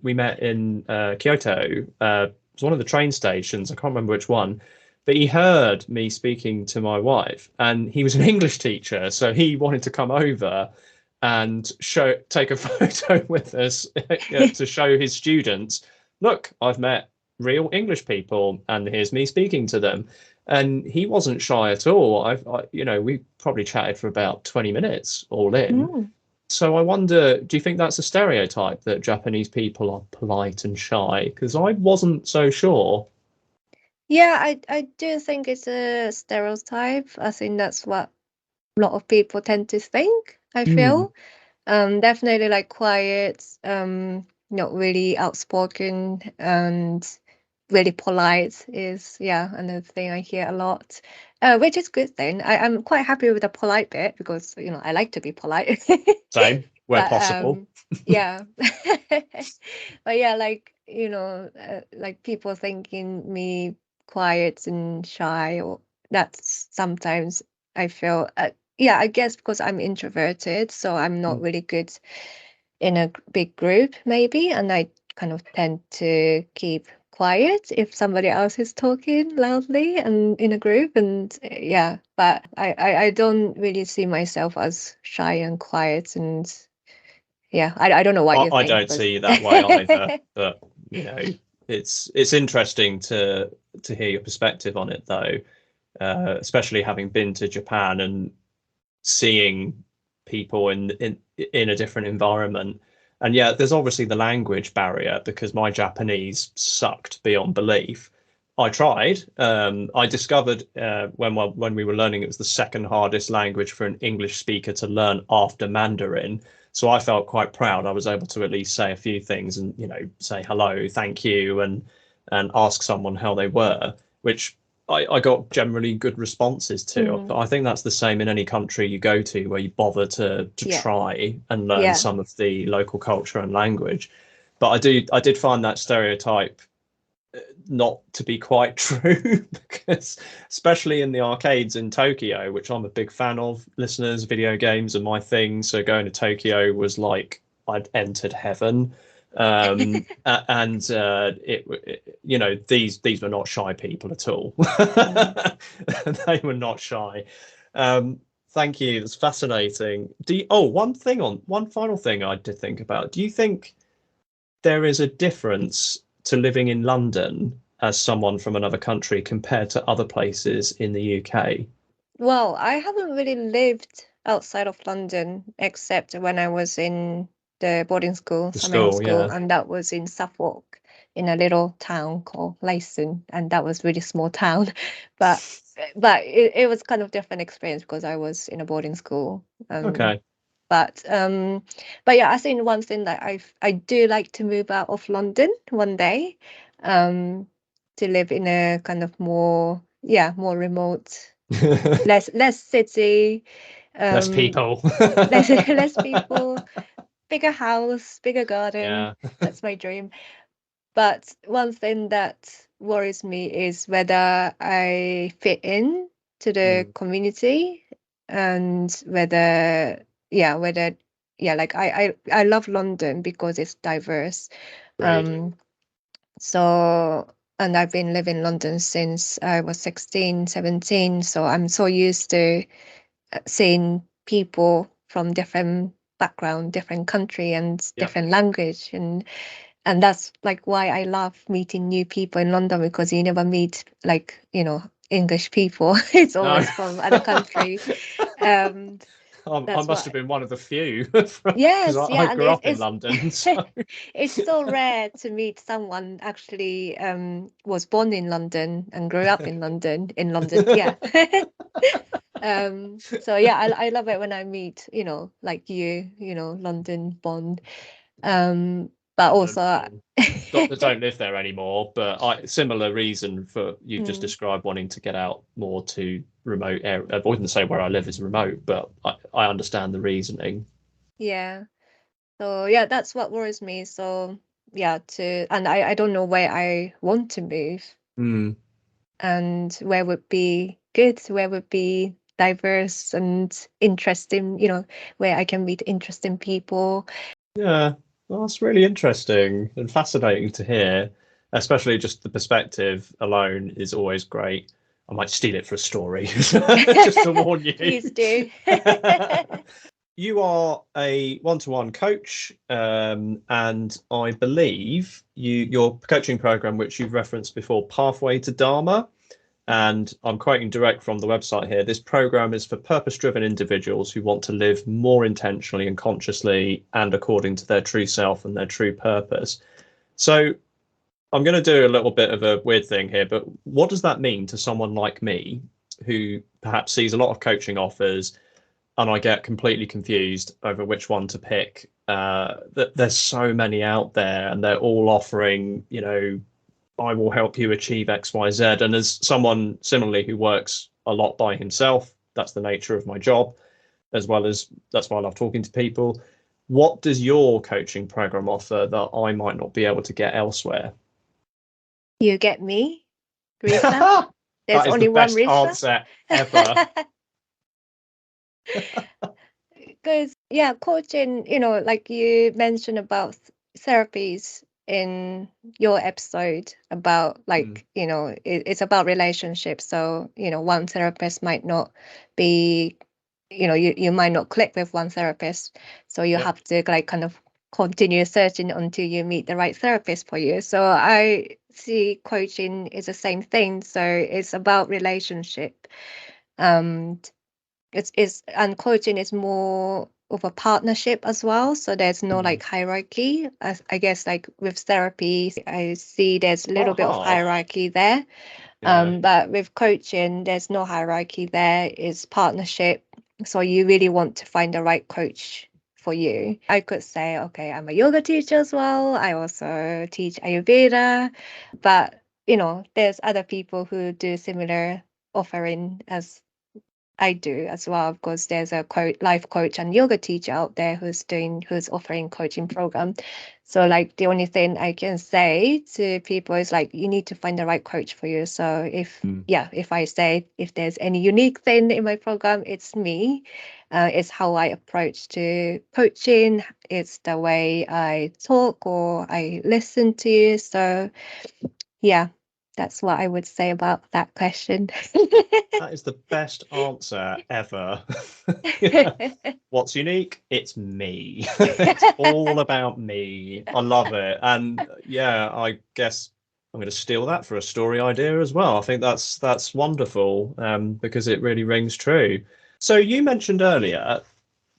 we met in Kyoto. It was one of the train stations. I can't remember which one, but he heard me speaking to my wife, and he was an English teacher, so he wanted to come over and take a photo with us to show his students, look, I've met real English people, and here's me speaking to them. And he wasn't shy at all. We probably chatted for about 20 minutes all in. mm. So I wonder, do you think that's a stereotype that Japanese people are polite and shy? Because I wasn't so sure. Yeah, I do think it's a stereotype. I think that's what a lot of people tend to think, I Hmm. feel. Definitely like quiet, not really outspoken, and really polite is, yeah, another thing I hear a lot, which is good thing. I'm quite happy with the polite bit because I like to be polite. Same, where But possible. yeah. But yeah, like like people thinking me quiet and shy, or that's sometimes I feel, yeah, I guess because I'm introverted, so I'm not Mm. really good in a big group, maybe, and I kind of tend to keep quiet if somebody else is talking loudly and in a group. And yeah, but I don't really see myself as shy and quiet. And yeah, I don't know what you I think, don't but see you that way either, but you know, it's interesting to hear your perspective on it though, especially having been to Japan and seeing people in a different environment. And yeah, there's obviously the language barrier because my Japanese sucked beyond belief. I tried. I discovered when we were learning it was the second hardest language for an English speaker to learn after Mandarin. So I felt quite proud. I was able to at least say a few things and say hello, thank you, and ask someone how they were, which I got generally good responses to. mm, But I think that's the same in any country you go to where you bother to yeah, try and learn yeah. some of the local culture and language. But I did find that stereotype not to be quite true because especially in the arcades in Tokyo, which I'm a big fan of, listeners, video games are my thing. So going to Tokyo was like I'd entered heaven. And these were not shy people at all. Mm. They were not shy. Thank you. That's fascinating. One final thing I did think about. Do you think there is a difference to living in London as someone from another country compared to other places in the UK? Well, I haven't really lived outside of London except when I was in the boarding school, The summer school, school, yeah. and that was in Suffolk, in a little town called Leyson, and that was really small town. But it was kind of different experience because I was in a boarding school. Okay. But but yeah, I think one thing that I do like to move out of London one day, um, to live in a kind of more, yeah, more remote, less city, Less um people. less less people, bigger house, bigger garden. Yeah. That's my dream. But one thing that worries me is whether I fit in to the Mm, community, and whether like I love London because it's diverse. agreed. um so, and I've been living in London since I was 16, 17. So I'm so used to seeing people from different background, different country, and Yep. different language. And that's like why I love meeting new people in London, because you never meet like, English people. It's No. always from other country. And I that's must have why. been one of the few because Yes, I yeah, and grew up in London. So it's so rare to meet someone actually was born in London and grew up in London. Yeah. So yeah, I love it when I meet, like London born. But London also born. Don't live there anymore, but similar reason for you just mm, described wanting to get out more to remote area. I wouldn't say where I live is remote, but I understand the reasoning. yeah. So yeah, that's what worries me. So yeah, and I don't know where I want to move, Hmm. and where would be good, where would be diverse and interesting, where I can meet interesting people. Yeah, well, that's really interesting and fascinating to hear, especially just the perspective alone is always great. I might steal it for a story, just to warn you. Please do. You are a one-to-one coach, and I believe your coaching program, which you've referenced before, Pathway to Dharma, and I'm quoting direct from the website here. This program is for purpose-driven individuals who want to live more intentionally and consciously and according to their true self and their true purpose. So I'm going to do a little bit of a weird thing here, but what does that mean to someone like me who perhaps sees a lot of coaching offers, and I get completely confused over which one to pick. There's so many out there, and they're all offering, I will help you achieve X, Y, Z. And as someone similarly who works a lot by himself, that's the nature of my job, as well as that's why I love talking to people. What does your coaching program offer that I might not be able to get elsewhere? You get me, Risa? There's That is the only one best Risa. answer ever. Because, yeah, coaching, like you mentioned about therapies in your episode about Mm, it's about relationships. So, one therapist might not be, you might not click with one therapist. So you yep. have to like kind of continue searching until you meet the right therapist for you. So I see coaching is the same thing. So it's about relationship. It's and coaching is more of a partnership as well, so there's no Mm. like hierarchy. As I guess like with therapy I see there's a little Quite bit of hard. hierarchy there. Yeah. But with coaching there's no hierarchy, there is partnership. So you really want to find the right coach for you. I could say, okay, I'm a yoga teacher as well, I also teach Ayurveda, but there's other people who do similar offering as I do as well. Of course, there's a life coach and yoga teacher out there who's offering coaching program. So like the only thing I can say to people is like you need to find the right coach for you. So Mm. if I say if there's any unique thing in my program, it's me. It's how I approach to coaching. It's the way I talk or I listen to you. So yeah, that's what I would say about that question. That is the best answer ever. What's unique? It's me. It's all about me. I love it. And yeah, I guess I'm going to steal that for a story idea as well. I think that's wonderful, because it really rings true. So you mentioned earlier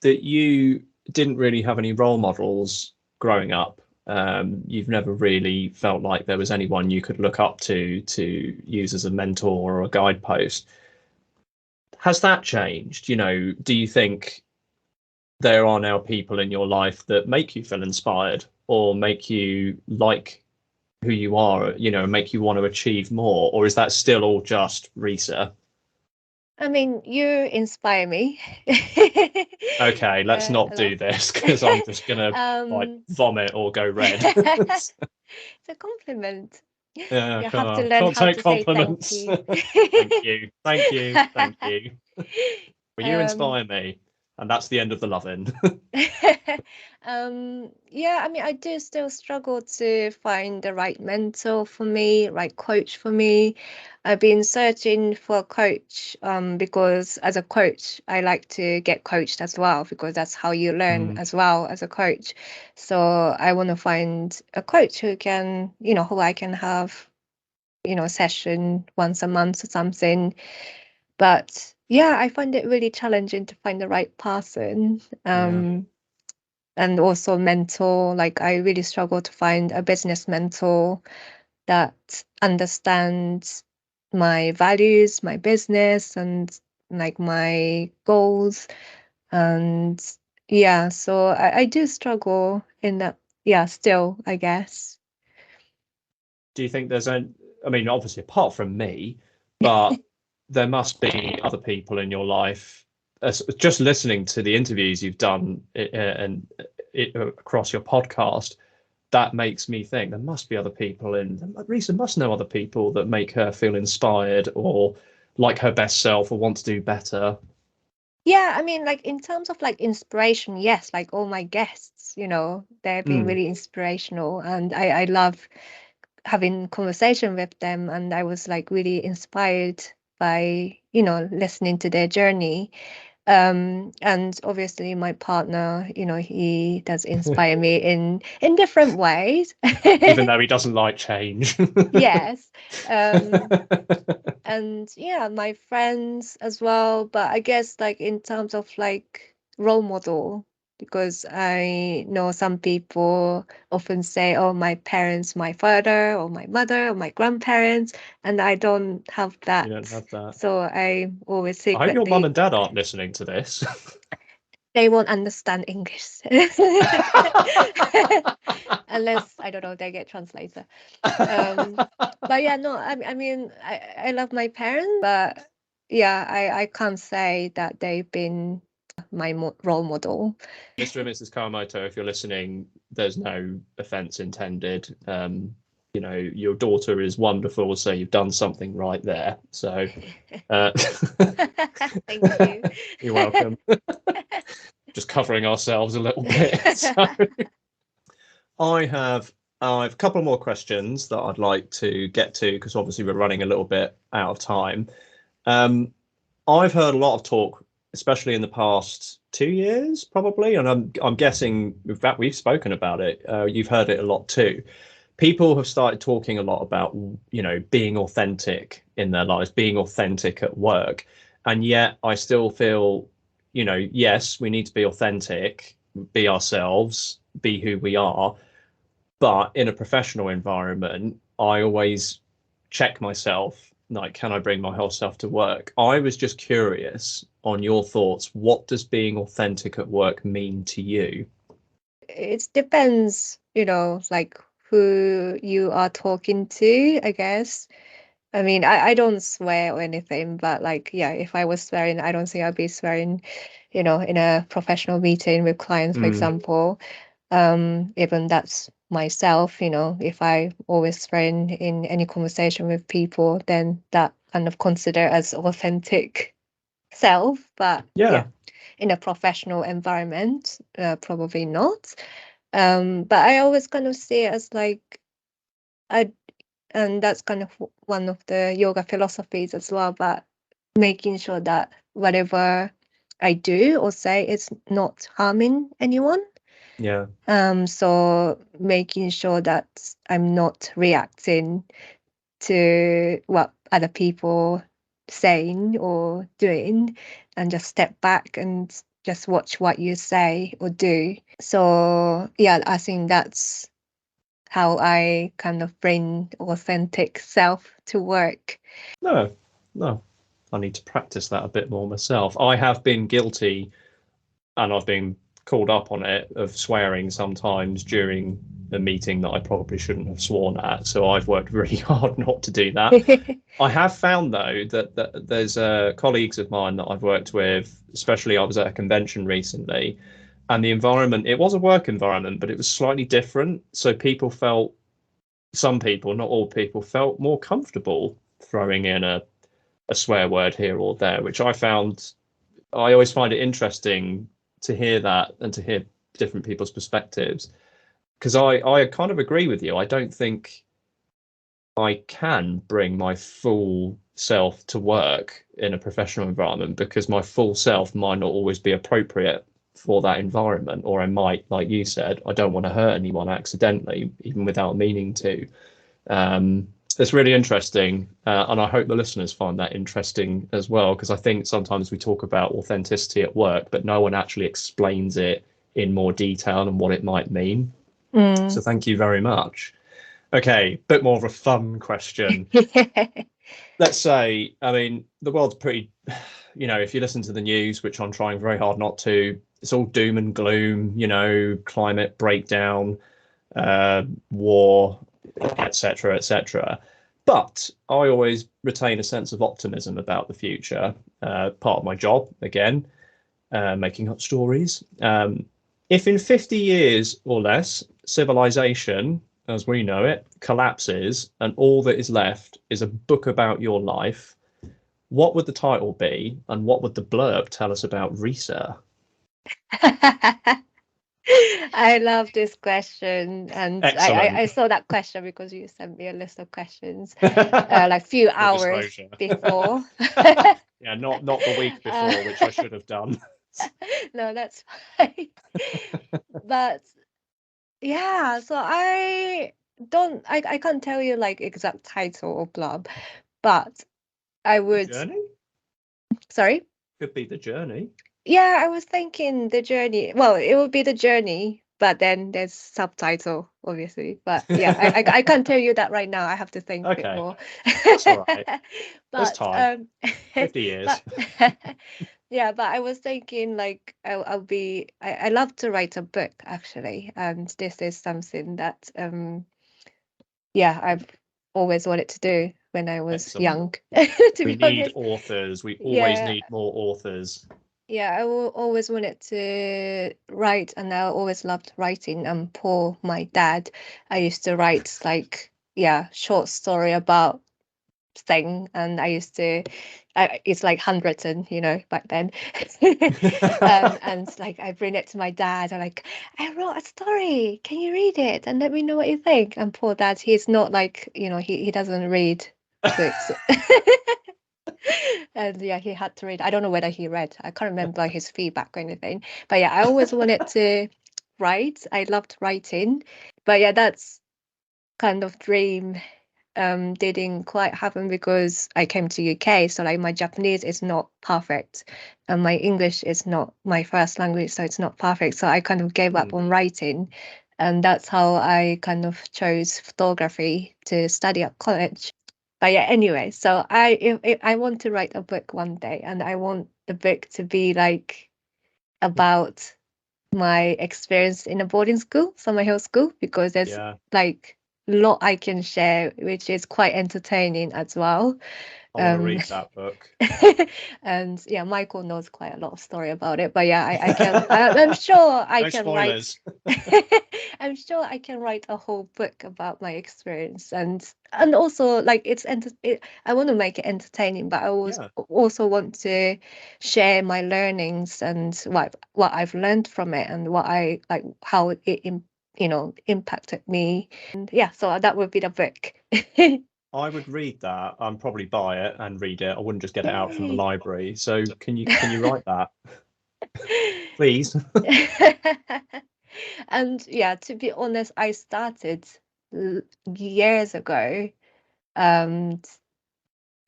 that you didn't really have any role models growing up. You've never really felt like there was anyone you could look up to use as a mentor or a guidepost. Has that changed? Do you think there are now people in your life that make you feel inspired or make you like who you are, make you want to achieve more? Or is that still all just Risa? I mean, you inspire me. Okay, let's A not lot. do this because I'm just gonna like um, vomit or go red. it's a compliment. Yeah, You have to learn can't how take to say thank compliments. you. Thank you. Thank you. Thank you. Well, you um, inspire me, and that's the end of the loving. yeah, I mean, I do still struggle to find the right mentor for me, right coach for me. I've been searching for a coach, because as a coach, I like to get coached as well, because that's how you learn Mm, as well as a coach. So I want to find a coach who can, who I can have, a session once a month or something. But yeah, I find it really challenging to find the right person. yeah. And also mentor, like I really struggle to find a business mentor that understands my values, my business, and like my goals. And yeah, so I do struggle in that. Yeah, still, I guess. Do you think I mean, obviously, apart from me, but there must be other people in your life. Just listening to the interviews you've done and across your podcast, that makes me think there must be other people Risa must know other people that make her feel inspired or like her best self or want to do better. Yeah, I mean, like in terms of like inspiration, yes, like all my guests, they've been Mm, really inspirational, and I love having conversation with them, and I was like really inspired by listening to their journey. And obviously my partner, he does inspire me in different ways. even though he doesn't like change. Yes. And yeah, my friends as well, but I guess like in terms of like role model, because I know some people often say, oh, my parents, my father or my mother or my grandparents, and I don't have that. You don't have that. So I always I hope your mum secretly, and dad aren't listening to this. they won't understand English. Unless, I don't know, they get translator. But yeah, no, I mean, I love my parents, but yeah, I can't say that they've been my role model. Mr. and Mrs. Kawamoto, if you're listening, there's no offense intended. You know, your daughter is wonderful, so you've done something right there. So, Thank you. you're welcome. Just covering ourselves a little bit. So, I've a couple more questions that I'd like to get to because obviously we're running a little bit out of time. Um, I've heard a lot of talk, especially in the past 2 years, probably, and I'm guessing, in fact, we've spoken about it. You've heard it a lot too. People have started talking a lot about, you know, being authentic in their lives, being authentic at work, and yet I still feel, you know, yes, we need to be authentic, be ourselves, be who we are, but in a professional environment, I always check myself, like, can I bring my whole self to work? I was just curious on your thoughts. What does being authentic at work mean to you? It depends, like who you are talking to, I guess. I mean, I don't swear or anything, but like, yeah, if I was swearing, I don't think I'd be swearing, in a professional meeting with clients, for Mm, example. Even that's myself, if I always swearing in any conversation with people, then that kind of consider as authentic self. But yeah, yeah, in a professional environment, probably not. But I always kind of see it as like, I and that's kind of one of the yoga philosophies as well, but making sure that whatever I do or say is not harming anyone. yeah, So making sure that I'm not reacting to what other people saying or doing, and just step back and just watch what you say or do. So yeah, I think that's how I kind of bring authentic self to work. no, no. I need to practice that a bit more myself. I have been guilty and I've been called up on it of swearing sometimes during a meeting that I probably shouldn't have sworn at. So I've worked really hard not to do that. I have found though that there's colleagues of mine that I've worked with, especially I was at a convention recently, and the environment, it was a work environment, but it was slightly different. So people felt, some people, not all people, felt more comfortable throwing in a swear word here or there, which I found, I always find it interesting to hear that and to hear different people's perspectives. Because I kind of agree with you. I don't think I can bring my full self to work in a professional environment because my full self might not always be appropriate for that environment. Or I might, like you said, I don't want to hurt anyone accidentally, even without meaning to. It's really interesting, and I hope the listeners find that interesting as well, because I think sometimes we talk about authenticity at work, but no one actually explains it in more detail and what it might mean. So Mm. thank you very much. Okay, bit more of a fun question. Let's say, I mean, the world's pretty, you know, if you listen to the news, which I'm trying very hard not to, it's all doom and gloom, you know, climate breakdown, war, etc., etc. But I always retain a sense of optimism about the future. Part of my job, again, making up stories. If in 50 years or less, civilization, as we know it, collapses and all that is left is a book about your life, what would the title be and what would the blurb tell us about Risa? I love this question, and I Excellent. saw that question because you sent me a list of questions like few Full hours disclosure. before. Yeah, not the week before, which I should have done. No, that's fine. But yeah, so I can't tell you like exact title or blog, but I The would. journey Sorry. could be the journey. Yeah, I was thinking the journey. Well, it would be the journey, but then there's subtitle, obviously. But yeah, I can't tell you that right now. I have to think a bit Okay, more. that's all right. There's But time. 50 years. but yeah, but I was thinking like I love to write a book actually, and this is something that yeah, I've always wanted to do when I was Excellent. young, to We be need honest. authors. We always Yeah, need more authors. yeah, always wanted to write, and I always loved writing. And Paul, my dad, I used to write like yeah, short story about thing, and I used to, it's like handwritten, back then. And it's like I bring it to my dad. I'm like, I wrote a story. Can you read it and let me know what you think? And poor dad, he's not like he doesn't read books. And yeah, he had to read. I don't know whether he read. I can't remember his feedback or anything. But yeah, I always wanted to write. I loved writing. But yeah, that's kind of dream didn't quite happen because I came to UK. So like my Japanese is not perfect and my English is not my first language, so it's not perfect. So I kind of gave up on writing. And that's how I kind of chose photography to study at college. But yeah, anyway, so if I want to write a book one day, and I want the book to be like about my experience in a boarding school, summer hill school, because there's Yeah, like a lot I can share, which is quite entertaining as well. I want to Um, read that book. and yeah, Michael knows quite a lot of story about it. But yeah, I can. I'm sure I No can write. spoilers. I'm sure I can write a whole book about my experience, and also like I want to make it entertaining, but I Yeah. also want to share my learnings and what I've learned from it and what I like how impacted me. And yeah, so that would be the book. I would read that. I'd probably buy it and read it. I wouldn't just get it out from the Yay. library. So can you write that, please? And yeah, to be honest, I started l- years ago. Um,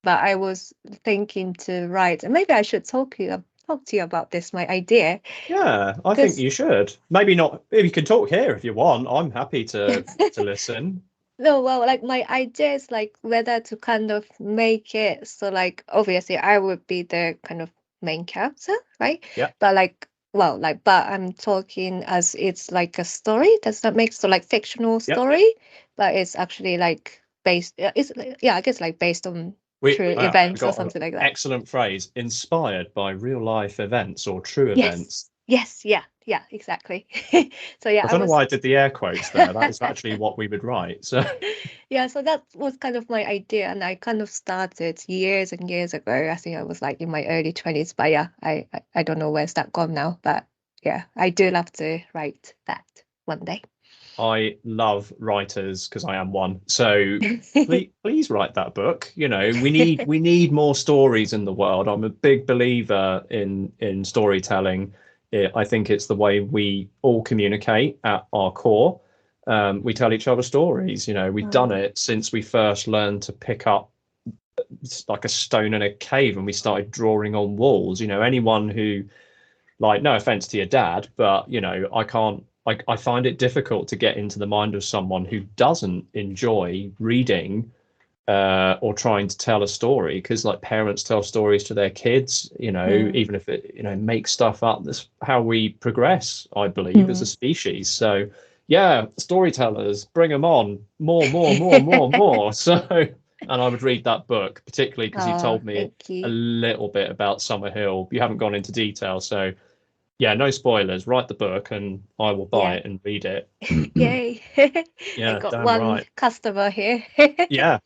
but I was thinking to write, and maybe I should talk to you about this, my idea, Yeah, I think because you should. Maybe not. If you can talk here if you want. I'm happy to listen. no, well, like my idea is like whether to kind of make it so like obviously I would be the kind of main character, right? Yeah. But like but I'm talking as it's like a story. Does that make so like fictional Yep. story, but it's actually like based. Yeah, I guess like based on true I events or got an something like that. excellent phrase, inspired by real life events or true Yes. events. Yes. Yeah. Yeah. Exactly. So yeah, I I don't know was. why I did the air quotes there. That is actually what we would write. So Yeah, so that was kind of my idea, and I kind of started years and years ago. I think I was like in my early 20s, but yeah, I don't know where's that gone now, but yeah, I do love to write that one day. I love writers because I am one. So please write that book. We need more stories in the world. I'm a big believer in storytelling. I think it's the way we all communicate at our core. We tell each other stories. We've done Mm, it since we first learned to pick up like a stone in a cave and we started drawing on walls. Anyone who, like, no offense to your dad, but I can't. I find it difficult to get into the mind of someone who doesn't enjoy reading or trying to tell a story, because like parents tell stories to their kids, mm, even if it makes stuff up. That's how we progress, I believe, as a mm. species. So yeah, storytellers, bring them on, more, more, more, more, more. So, and I would read that book, particularly because you've Oh, told me thank a you. little bit about Summerhill. You haven't gone into detail, so yeah, no spoilers. Write the book and I will buy Yeah. it and read it. Yay. I Yeah, got damn one right. customer here. Yeah.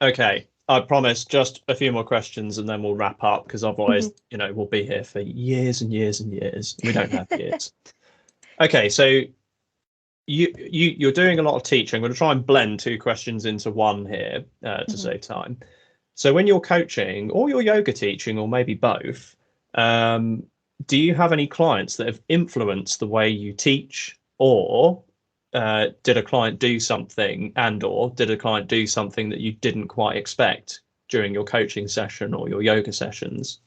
Okay. I promise just a few more questions and then we'll wrap up, because otherwise, we'll be here for years and years and years. We don't have years. Okay, so you're doing a lot of teaching. I'm going to try and blend two questions into one here to Mhm. save time. So when you're coaching or you're yoga teaching or maybe both, um, do you have any clients that have influenced the way you teach, or did a client do something or did a client do something that you didn't quite expect during your coaching session or your yoga sessions?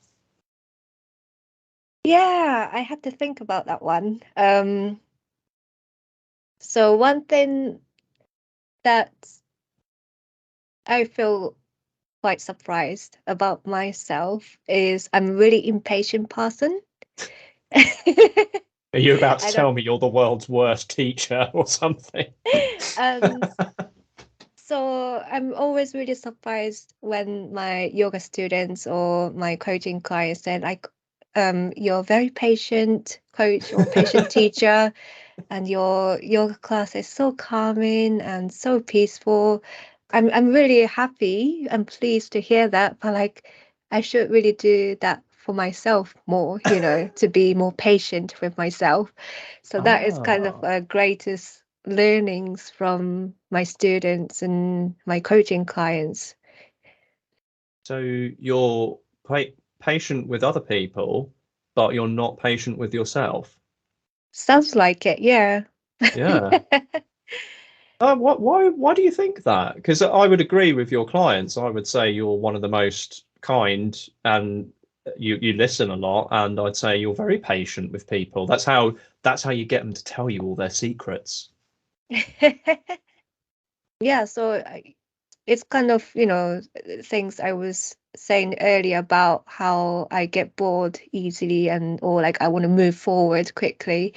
Yeah, I have to think about that one. So one thing that I feel quite surprised about myself is I'm a really impatient person. Are you about to I don't, tell me you're the world's worst teacher or something? and so I'm always really surprised when my yoga students or my coaching clients say like, you're a very patient coach or patient teacher, and your yoga class is so calming and so peaceful. I'm really happy and pleased to hear that, but like I should really do that for myself more, to be more patient with myself. So that is kind of Ah, greatest learnings from my students and my coaching clients. so you're patient with other people, but you're not patient with yourself. Sounds like it, yeah. Yeah. Why do you think that? Because I would agree with your clients. I would say you're one of the most kind and you listen a lot, and I'd say you're very patient with people. That's how you get them to tell you all their secrets. Yeah, so it's kind of, things I was saying earlier about how I get bored easily and or like I want to move forward quickly.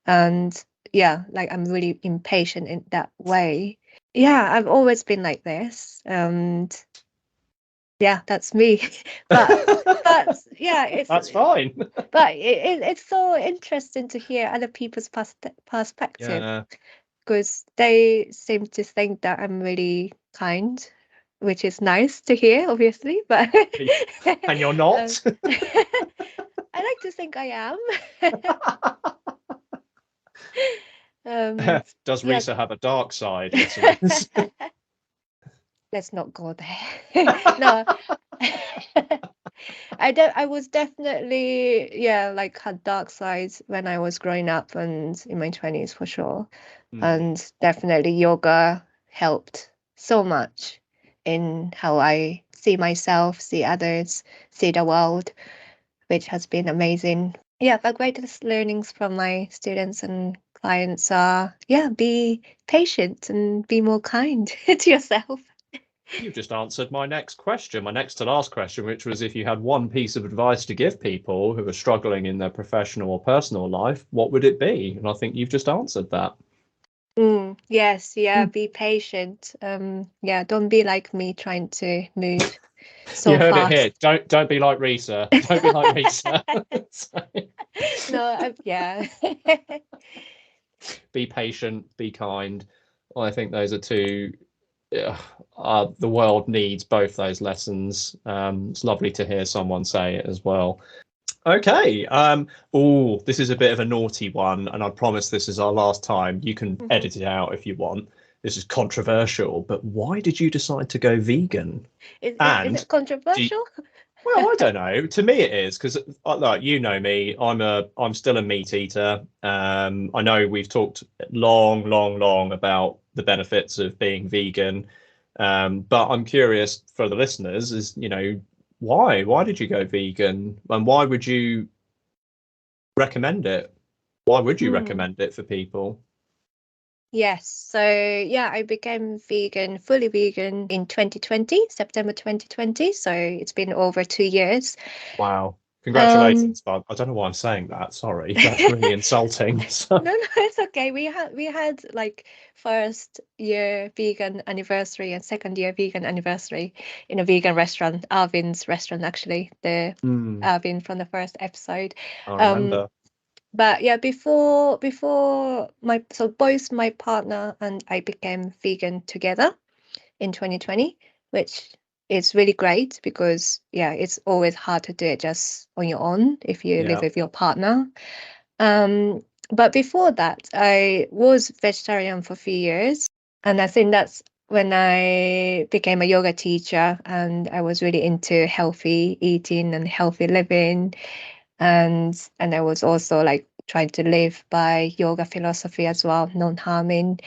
And yeah, like I'm really impatient in that way. Yeah, I've always been like this. And yeah, that's me. But but yeah, That's fine. it's so interesting to hear other people's perspective, Yeah. because they seem to think that I'm really kind, which is nice to hear, obviously. But And you're um, not? I like to think I am. um, Does yeah, Risa have a dark side, listeners? let's not go there. No, I was definitely, yeah, like had dark sides when I was growing up and in my 20s for sure. Hmm. And definitely yoga helped so much in how I see myself, see others, see the world, which has been amazing. Yeah, the greatest learnings from my students and clients are, yeah, be patient and be more kind to yourself. You've just answered my next question, my next to last question, which was if you had one piece of advice to give people who are struggling in their professional or personal life, what would it be? And I think you've just answered that. Yes, yeah, Hmm. be patient. Yeah, don't be like me trying to move You so heard it here. fast. Don't be like Risa. Don't be like Risa. So, No, yeah. be patient, be kind. I think those are two. Yeah, the world needs both those lessons. It's lovely to hear someone say it as well. Okay. Oh, this is a bit of a naughty one, and I promise this is our last time. You can Mhm. edit it out if you want. This is controversial, but why did you decide to go vegan? Is And it do controversial? well, I don't know. To me, it is because, like you know me, I'm still a meat eater. I know we've talked long about the benefits of being vegan, but I'm curious for the listeners, is why? Why did you go vegan, and why would you recommend it? Why would you Mm. recommend it for people? Yes. So yeah, I became vegan, fully vegan in 2020, September 2020. So it's been over 2 years. Wow. Um, Congratulations, bud. I don't know why I'm saying that. Sorry, that's really insulting. No, no, it's okay. We had like first year vegan anniversary and second year vegan anniversary in a vegan restaurant, Arvin's restaurant actually, the Hmm, Arvin from the first episode. I Um, remember. but yeah, before my so both my partner and I became vegan together in 2020, which is really great because yeah, it's always hard to do it just on your own if you live Yeah. with your partner. Um, but before that, I was vegetarian for a few years. And I think that's when I became a yoga teacher and I was really into healthy eating and healthy living. And I was also like trying to live by yoga philosophy as well, non-harming.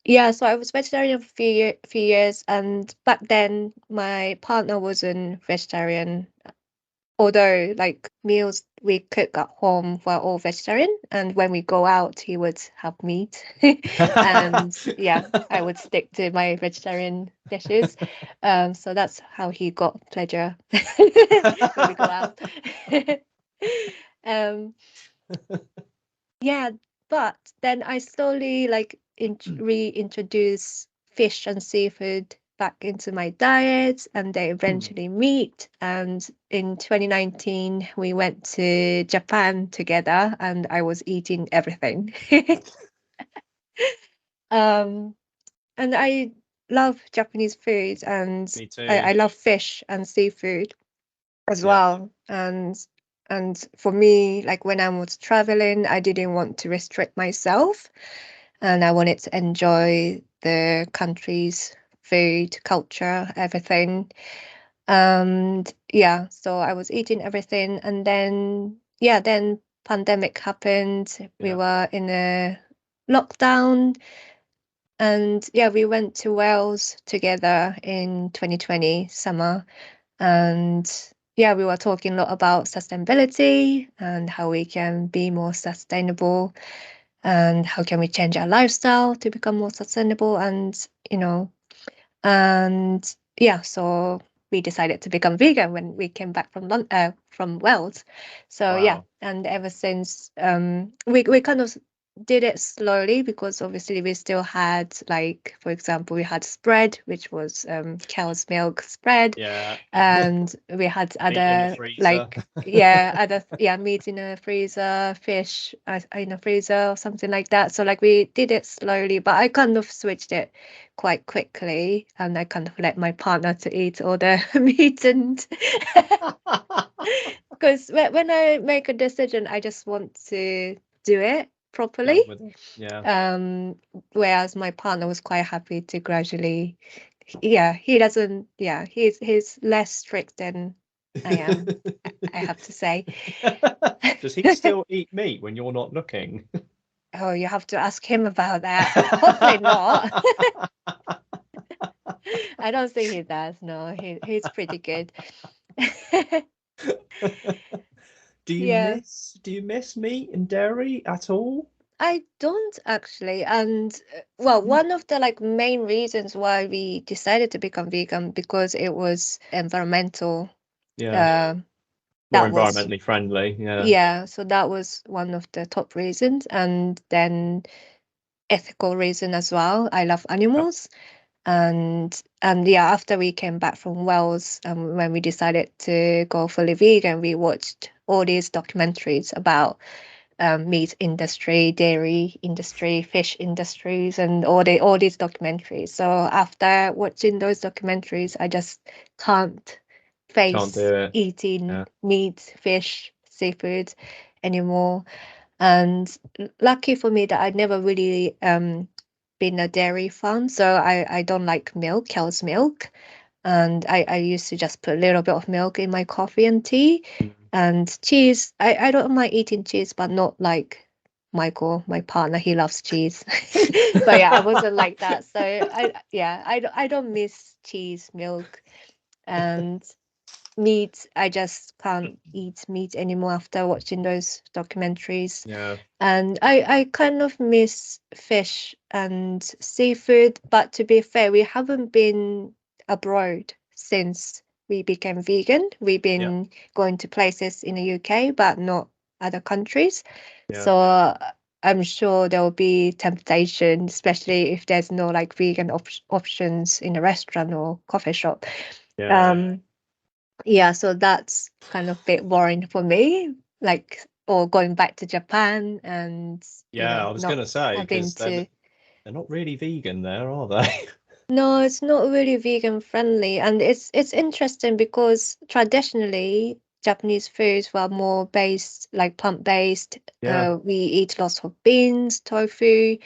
Yeah, so I was vegetarian for few years, and back then my partner wasn't vegetarian although like meals we cook at home were all vegetarian, and when we go out he would have meat. And yeah, I would stick to my vegetarian dishes. So that's how he got pleasure when we go out. um yeah, but then I slowly like reintroduce fish and seafood back into my diet, and then eventually meat. And in 2019, we went to Japan together, and I was eating everything. um, and I love Japanese food, and Me I too. love fish and seafood as Yeah. well. And for me, like when I was traveling, I didn't want to restrict myself, and I wanted to enjoy the country's food, culture, everything. And yeah, so I was eating everything, and then yeah, then pandemic happened. We Yeah. were in a lockdown, and yeah, we went to Wales together in 2020 summer. And yeah, we were talking a lot about sustainability and how we can be more sustainable, and how can we change our lifestyle to become more sustainable. And and yeah, so we decided to become vegan when we came back from Wales. So yeah, Wow. and ever since, we kind of did it slowly, because obviously we still had, like, for example, we had spread, which was cow's milk spread, Yeah. and we had Meat in the other, freezer. like, yeah, other, yeah, meat in a freezer, fish in a freezer or something like that. So like we did it slowly, but I kind of switched it quite quickly, and I kind of let my partner to eat all the meat. And because when I make a decision, I just want to do it Go properly. with it. Yeah. um Whereas my partner was quite happy to gradually, yeah, he doesn't, yeah, he's less strict than I am, I have to say. Does he still eat meat when you're not looking? Oh, you have to ask him about that. Hopefully not. I don't think he does. No, he's pretty good. Yeah, Do you miss meat and dairy at all? I don't actually. And well, one of the like main reasons why we decided to become vegan, because it was environmental. Yeah. Uh, More that was, environmentally friendly. Yeah. yeah, so that was one of the top reasons. And then ethical reason as well. I love Yeah. animals. And yeah, after we came back from Wales, when we decided to go fully vegan, we watched all these documentaries about meat industry, dairy industry, fish industries, and all these documentaries. So after watching those documentaries, I just can't Can't face do it. eating Yeah. meat, fish, seafood anymore. And lucky for me that I'd never really been a dairy fan, so I don't like milk, cow's milk. And I used to just put a little bit of milk in my coffee and tea. Mm. And cheese, I don't mind eating cheese, but not like Michael, my partner. He loves cheese. But yeah, I wasn't like that. So I don't miss cheese, milk, and meat. I just can't eat meat anymore after watching those documentaries. Yeah. And I kind of miss fish and seafood, but to be fair, we haven't been abroad since we became vegan. We've Yeah. been going to places in the UK, but not other countries. Yeah. So I'm sure there will be temptation, especially if there's no like vegan options in a restaurant or coffee shop. Yeah. Um, yeah, so that's kind of a bit boring for me, like, or going back to Japan and, Yeah. I was not gonna say having because to. they're not really vegan there, are they? No, it's not really vegan friendly. And it's interesting because traditionally Japanese foods were more based, like plant-based. Yeah. We eat lots of beans, tofu,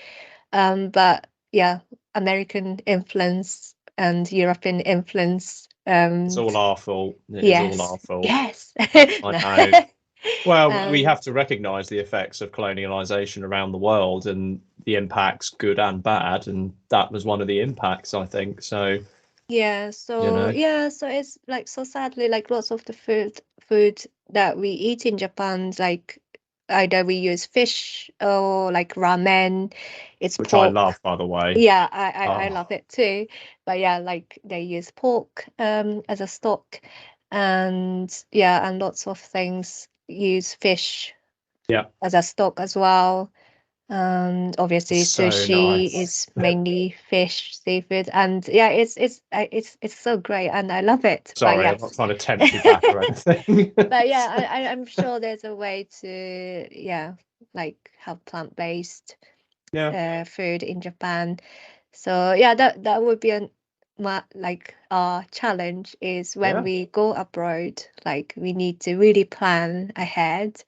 but yeah, American influence and European influence. It's all our fault. It is all Yes, our fault. yes. I No. know. Well, we um, have to recognize the effects of colonialization around the world and the impacts, good and bad, and that was one of the impacts, I think. So, Yeah, you so know, yeah, so it's like so sadly like lots of the food that we eat in Japan, like either we use fish or like ramen, it's which I pork. love, by the way. Yeah, I Oh, love it too. But yeah, like they use pork as a stock, and yeah, and lots of things use fish yeah, as a stock as well. And obviously so sushi nice. is mainly fish, seafood, and yeah, it's so great and I love it. But Sorry, I'm not yes. trying to tempt you back or anything. But yeah, I'm sure there's a way to, yeah, like have plant-based Yeah, food in Japan. So yeah, that would be like our challenge is when yeah. we go abroad, like we need to really plan ahead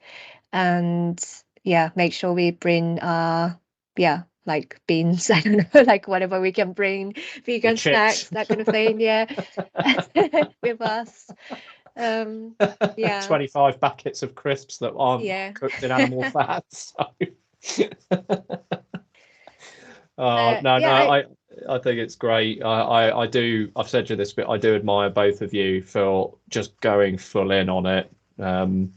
and yeah, make sure we bring yeah, like beans, I don't know, like whatever we can bring, Your vegan snacks, chips. that kind of thing, yeah, with us. Um, yeah, 25 packets of crisps that aren't yeah. cooked in animal fat. So. But No, yeah, I I think it's great. I do. I've said to you this, but I do admire both of you for just going full in on it, and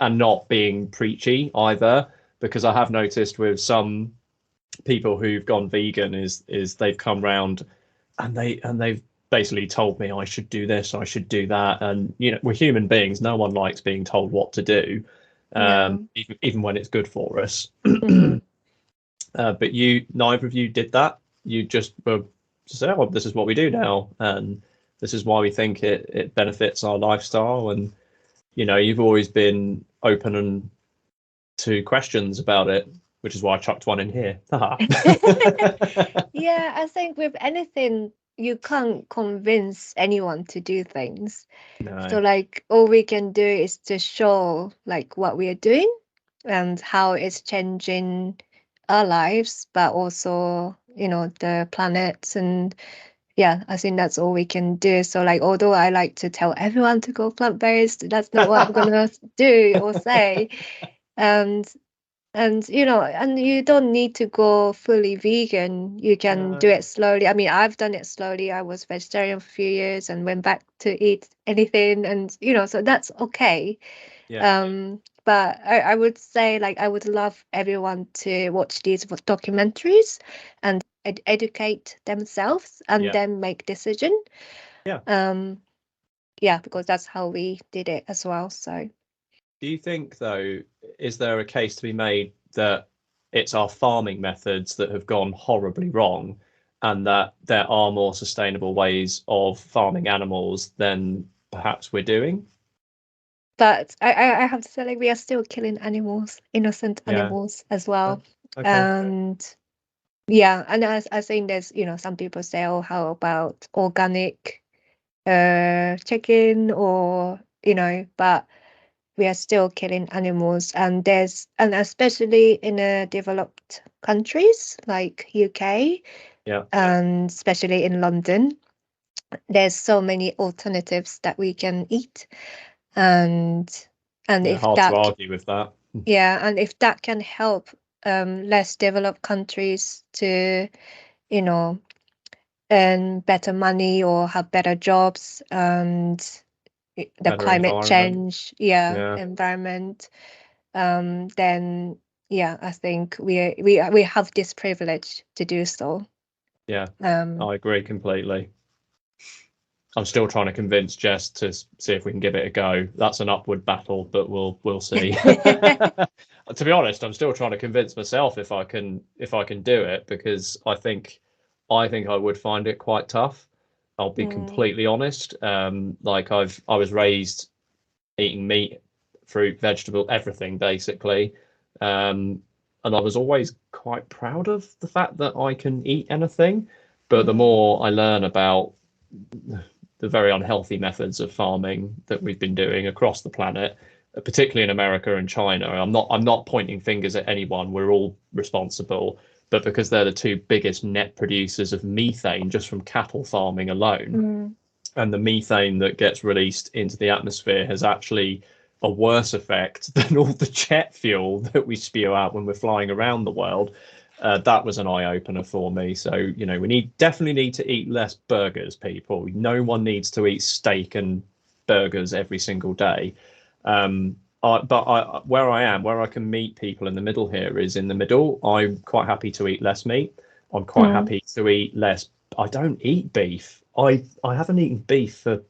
not being preachy either. Because I have noticed with some people who've gone vegan is they've come round and they've basically told me I should do this, I should do that, and we're human beings. No one likes being told what to do, no. even when it's good for us. Hmm. But neither of you did that. You just were just say, "Oh, this is what we do now, and this is why we think it benefits our lifestyle." And you've always been open and to questions about it, which is why I chucked one in here. Yeah, I think with anything, you can't convince anyone to do things. So No, like all we can do is to show like what we are doing and how it's changing our lives, but also, the planet. And yeah, I think that's all we can do. So like although I like to tell everyone to go plant-based, that's not what I'm gonna do or say. And and you don't need to go fully vegan. You can do no, it slowly. I mean, I've done it slowly. I was vegetarian for a few years and went back to eat anything, and so that's okay. yeah, But I would say like I would love everyone to watch these documentaries and educate themselves and yeah, then make decision. yeah. Um, yeah, because that's how we did it as well. So. Do you think, though, is there a case to be made that it's our farming methods that have gone horribly wrong, and that there are more sustainable ways of farming animals than perhaps we're doing? But I have to say, like, we are still killing animals, innocent Yeah. animals as well. Okay. And yeah, and I think there's, some people say, oh, how about organic chicken or, but we are still killing animals. And especially in developed countries like UK Yeah. and especially in London, there's so many alternatives that we can eat. And and Yeah. if Hard to that argue with that. Yeah, and if that can help less developed countries to, you know, earn better money or have better jobs and the Better climate environment. change, yeah, Yeah. environment, then yeah, I think we have this privilege to do so. Yeah. Um, I agree completely. I'm still trying to convince Jess to see if we can give it a go. That's an upward battle, but we'll see. To be honest, I'm still trying to convince myself if I can do it, because I think I would find it quite tough. I'll be mm, completely honest. Like I was raised eating meat, fruit, vegetable, everything basically. And I was always quite proud of the fact that I can eat anything. But the mm, more I learn about the very unhealthy methods of farming that we've been doing across the planet, particularly in America and China. I'm not pointing fingers at anyone. We're all responsible, but because they're the two biggest net producers of methane just from cattle farming alone, mm, and the methane that gets released into the atmosphere has actually a worse effect than all the jet fuel that we spew out when we're flying around the world. that was an eye-opener for me. So, we definitely need to eat less burgers, people. No one needs to eat steak and burgers every single day. But where I can meet people in the middle here is in the middle. I'm quite happy to eat less meat. I'm quite happy to eat less. I don't eat beef. I haven't eaten beef for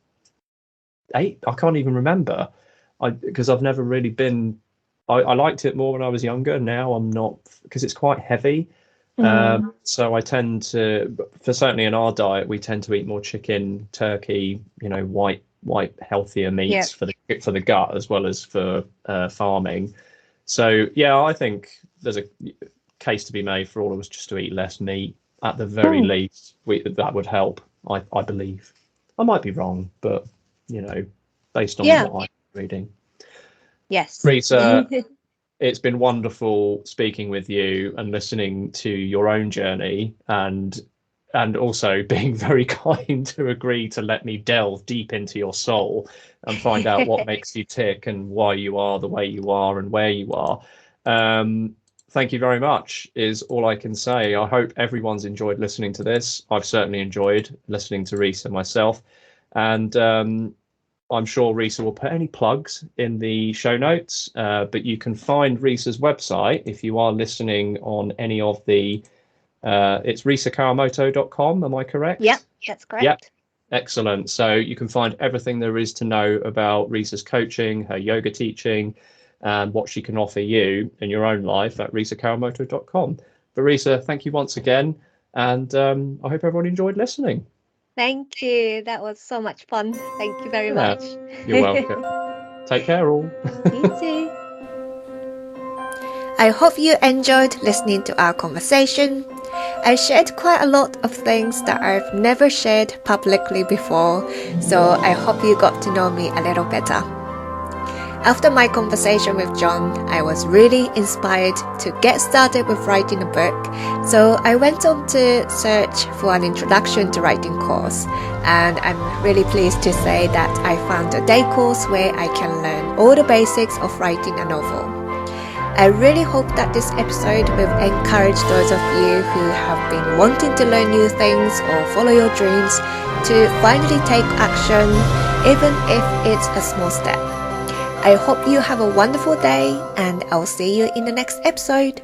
I can't even remember. Because I've never really been. I liked it more when I was younger. Now I'm not, because it's quite heavy. So I tend to, for certainly in our diet, we tend to eat more chicken, turkey, white healthier meats for the gut as well as for farming. So yeah, I think there's a case to be made for all of us just to eat less meat at the very least. That would help. I believe. I might be wrong, but based on what I'm reading. Yes. Risa, it's been wonderful speaking with you and listening to your own journey, and also being very kind to agree to let me delve deep into your soul and find out what makes you tick and why you are the way you are and where you are. Thank you very much is all I can say. I hope everyone's enjoyed listening to this. I've certainly enjoyed listening to Risa myself, and I'm sure Risa will put any plugs in the show notes, but you can find Risa's website if you are listening on any of the, it's risakawamoto.com, am I correct? Yep, that's correct. Yep, excellent. So you can find everything there is to know about Risa's coaching, her yoga teaching, and what she can offer you in your own life at risakawamoto.com. But Risa, thank you once again, and I hope everyone enjoyed listening. Thank you. That was so much fun. Thank you very much. You're welcome. Take care, all. You too. I hope you enjoyed listening to our conversation. I shared quite a lot of things that I've never shared publicly before, so I hope you got to know me a little better. After my conversation with John, I was really inspired to get started with writing a book, so I went on to search for an introduction to writing course, and I'm really pleased to say that I found a day course where I can learn all the basics of writing a novel. I really hope that this episode will encourage those of you who have been wanting to learn new things or follow your dreams to finally take action, even if it's a small step. I hope you have a wonderful day, and I'll see you in the next episode.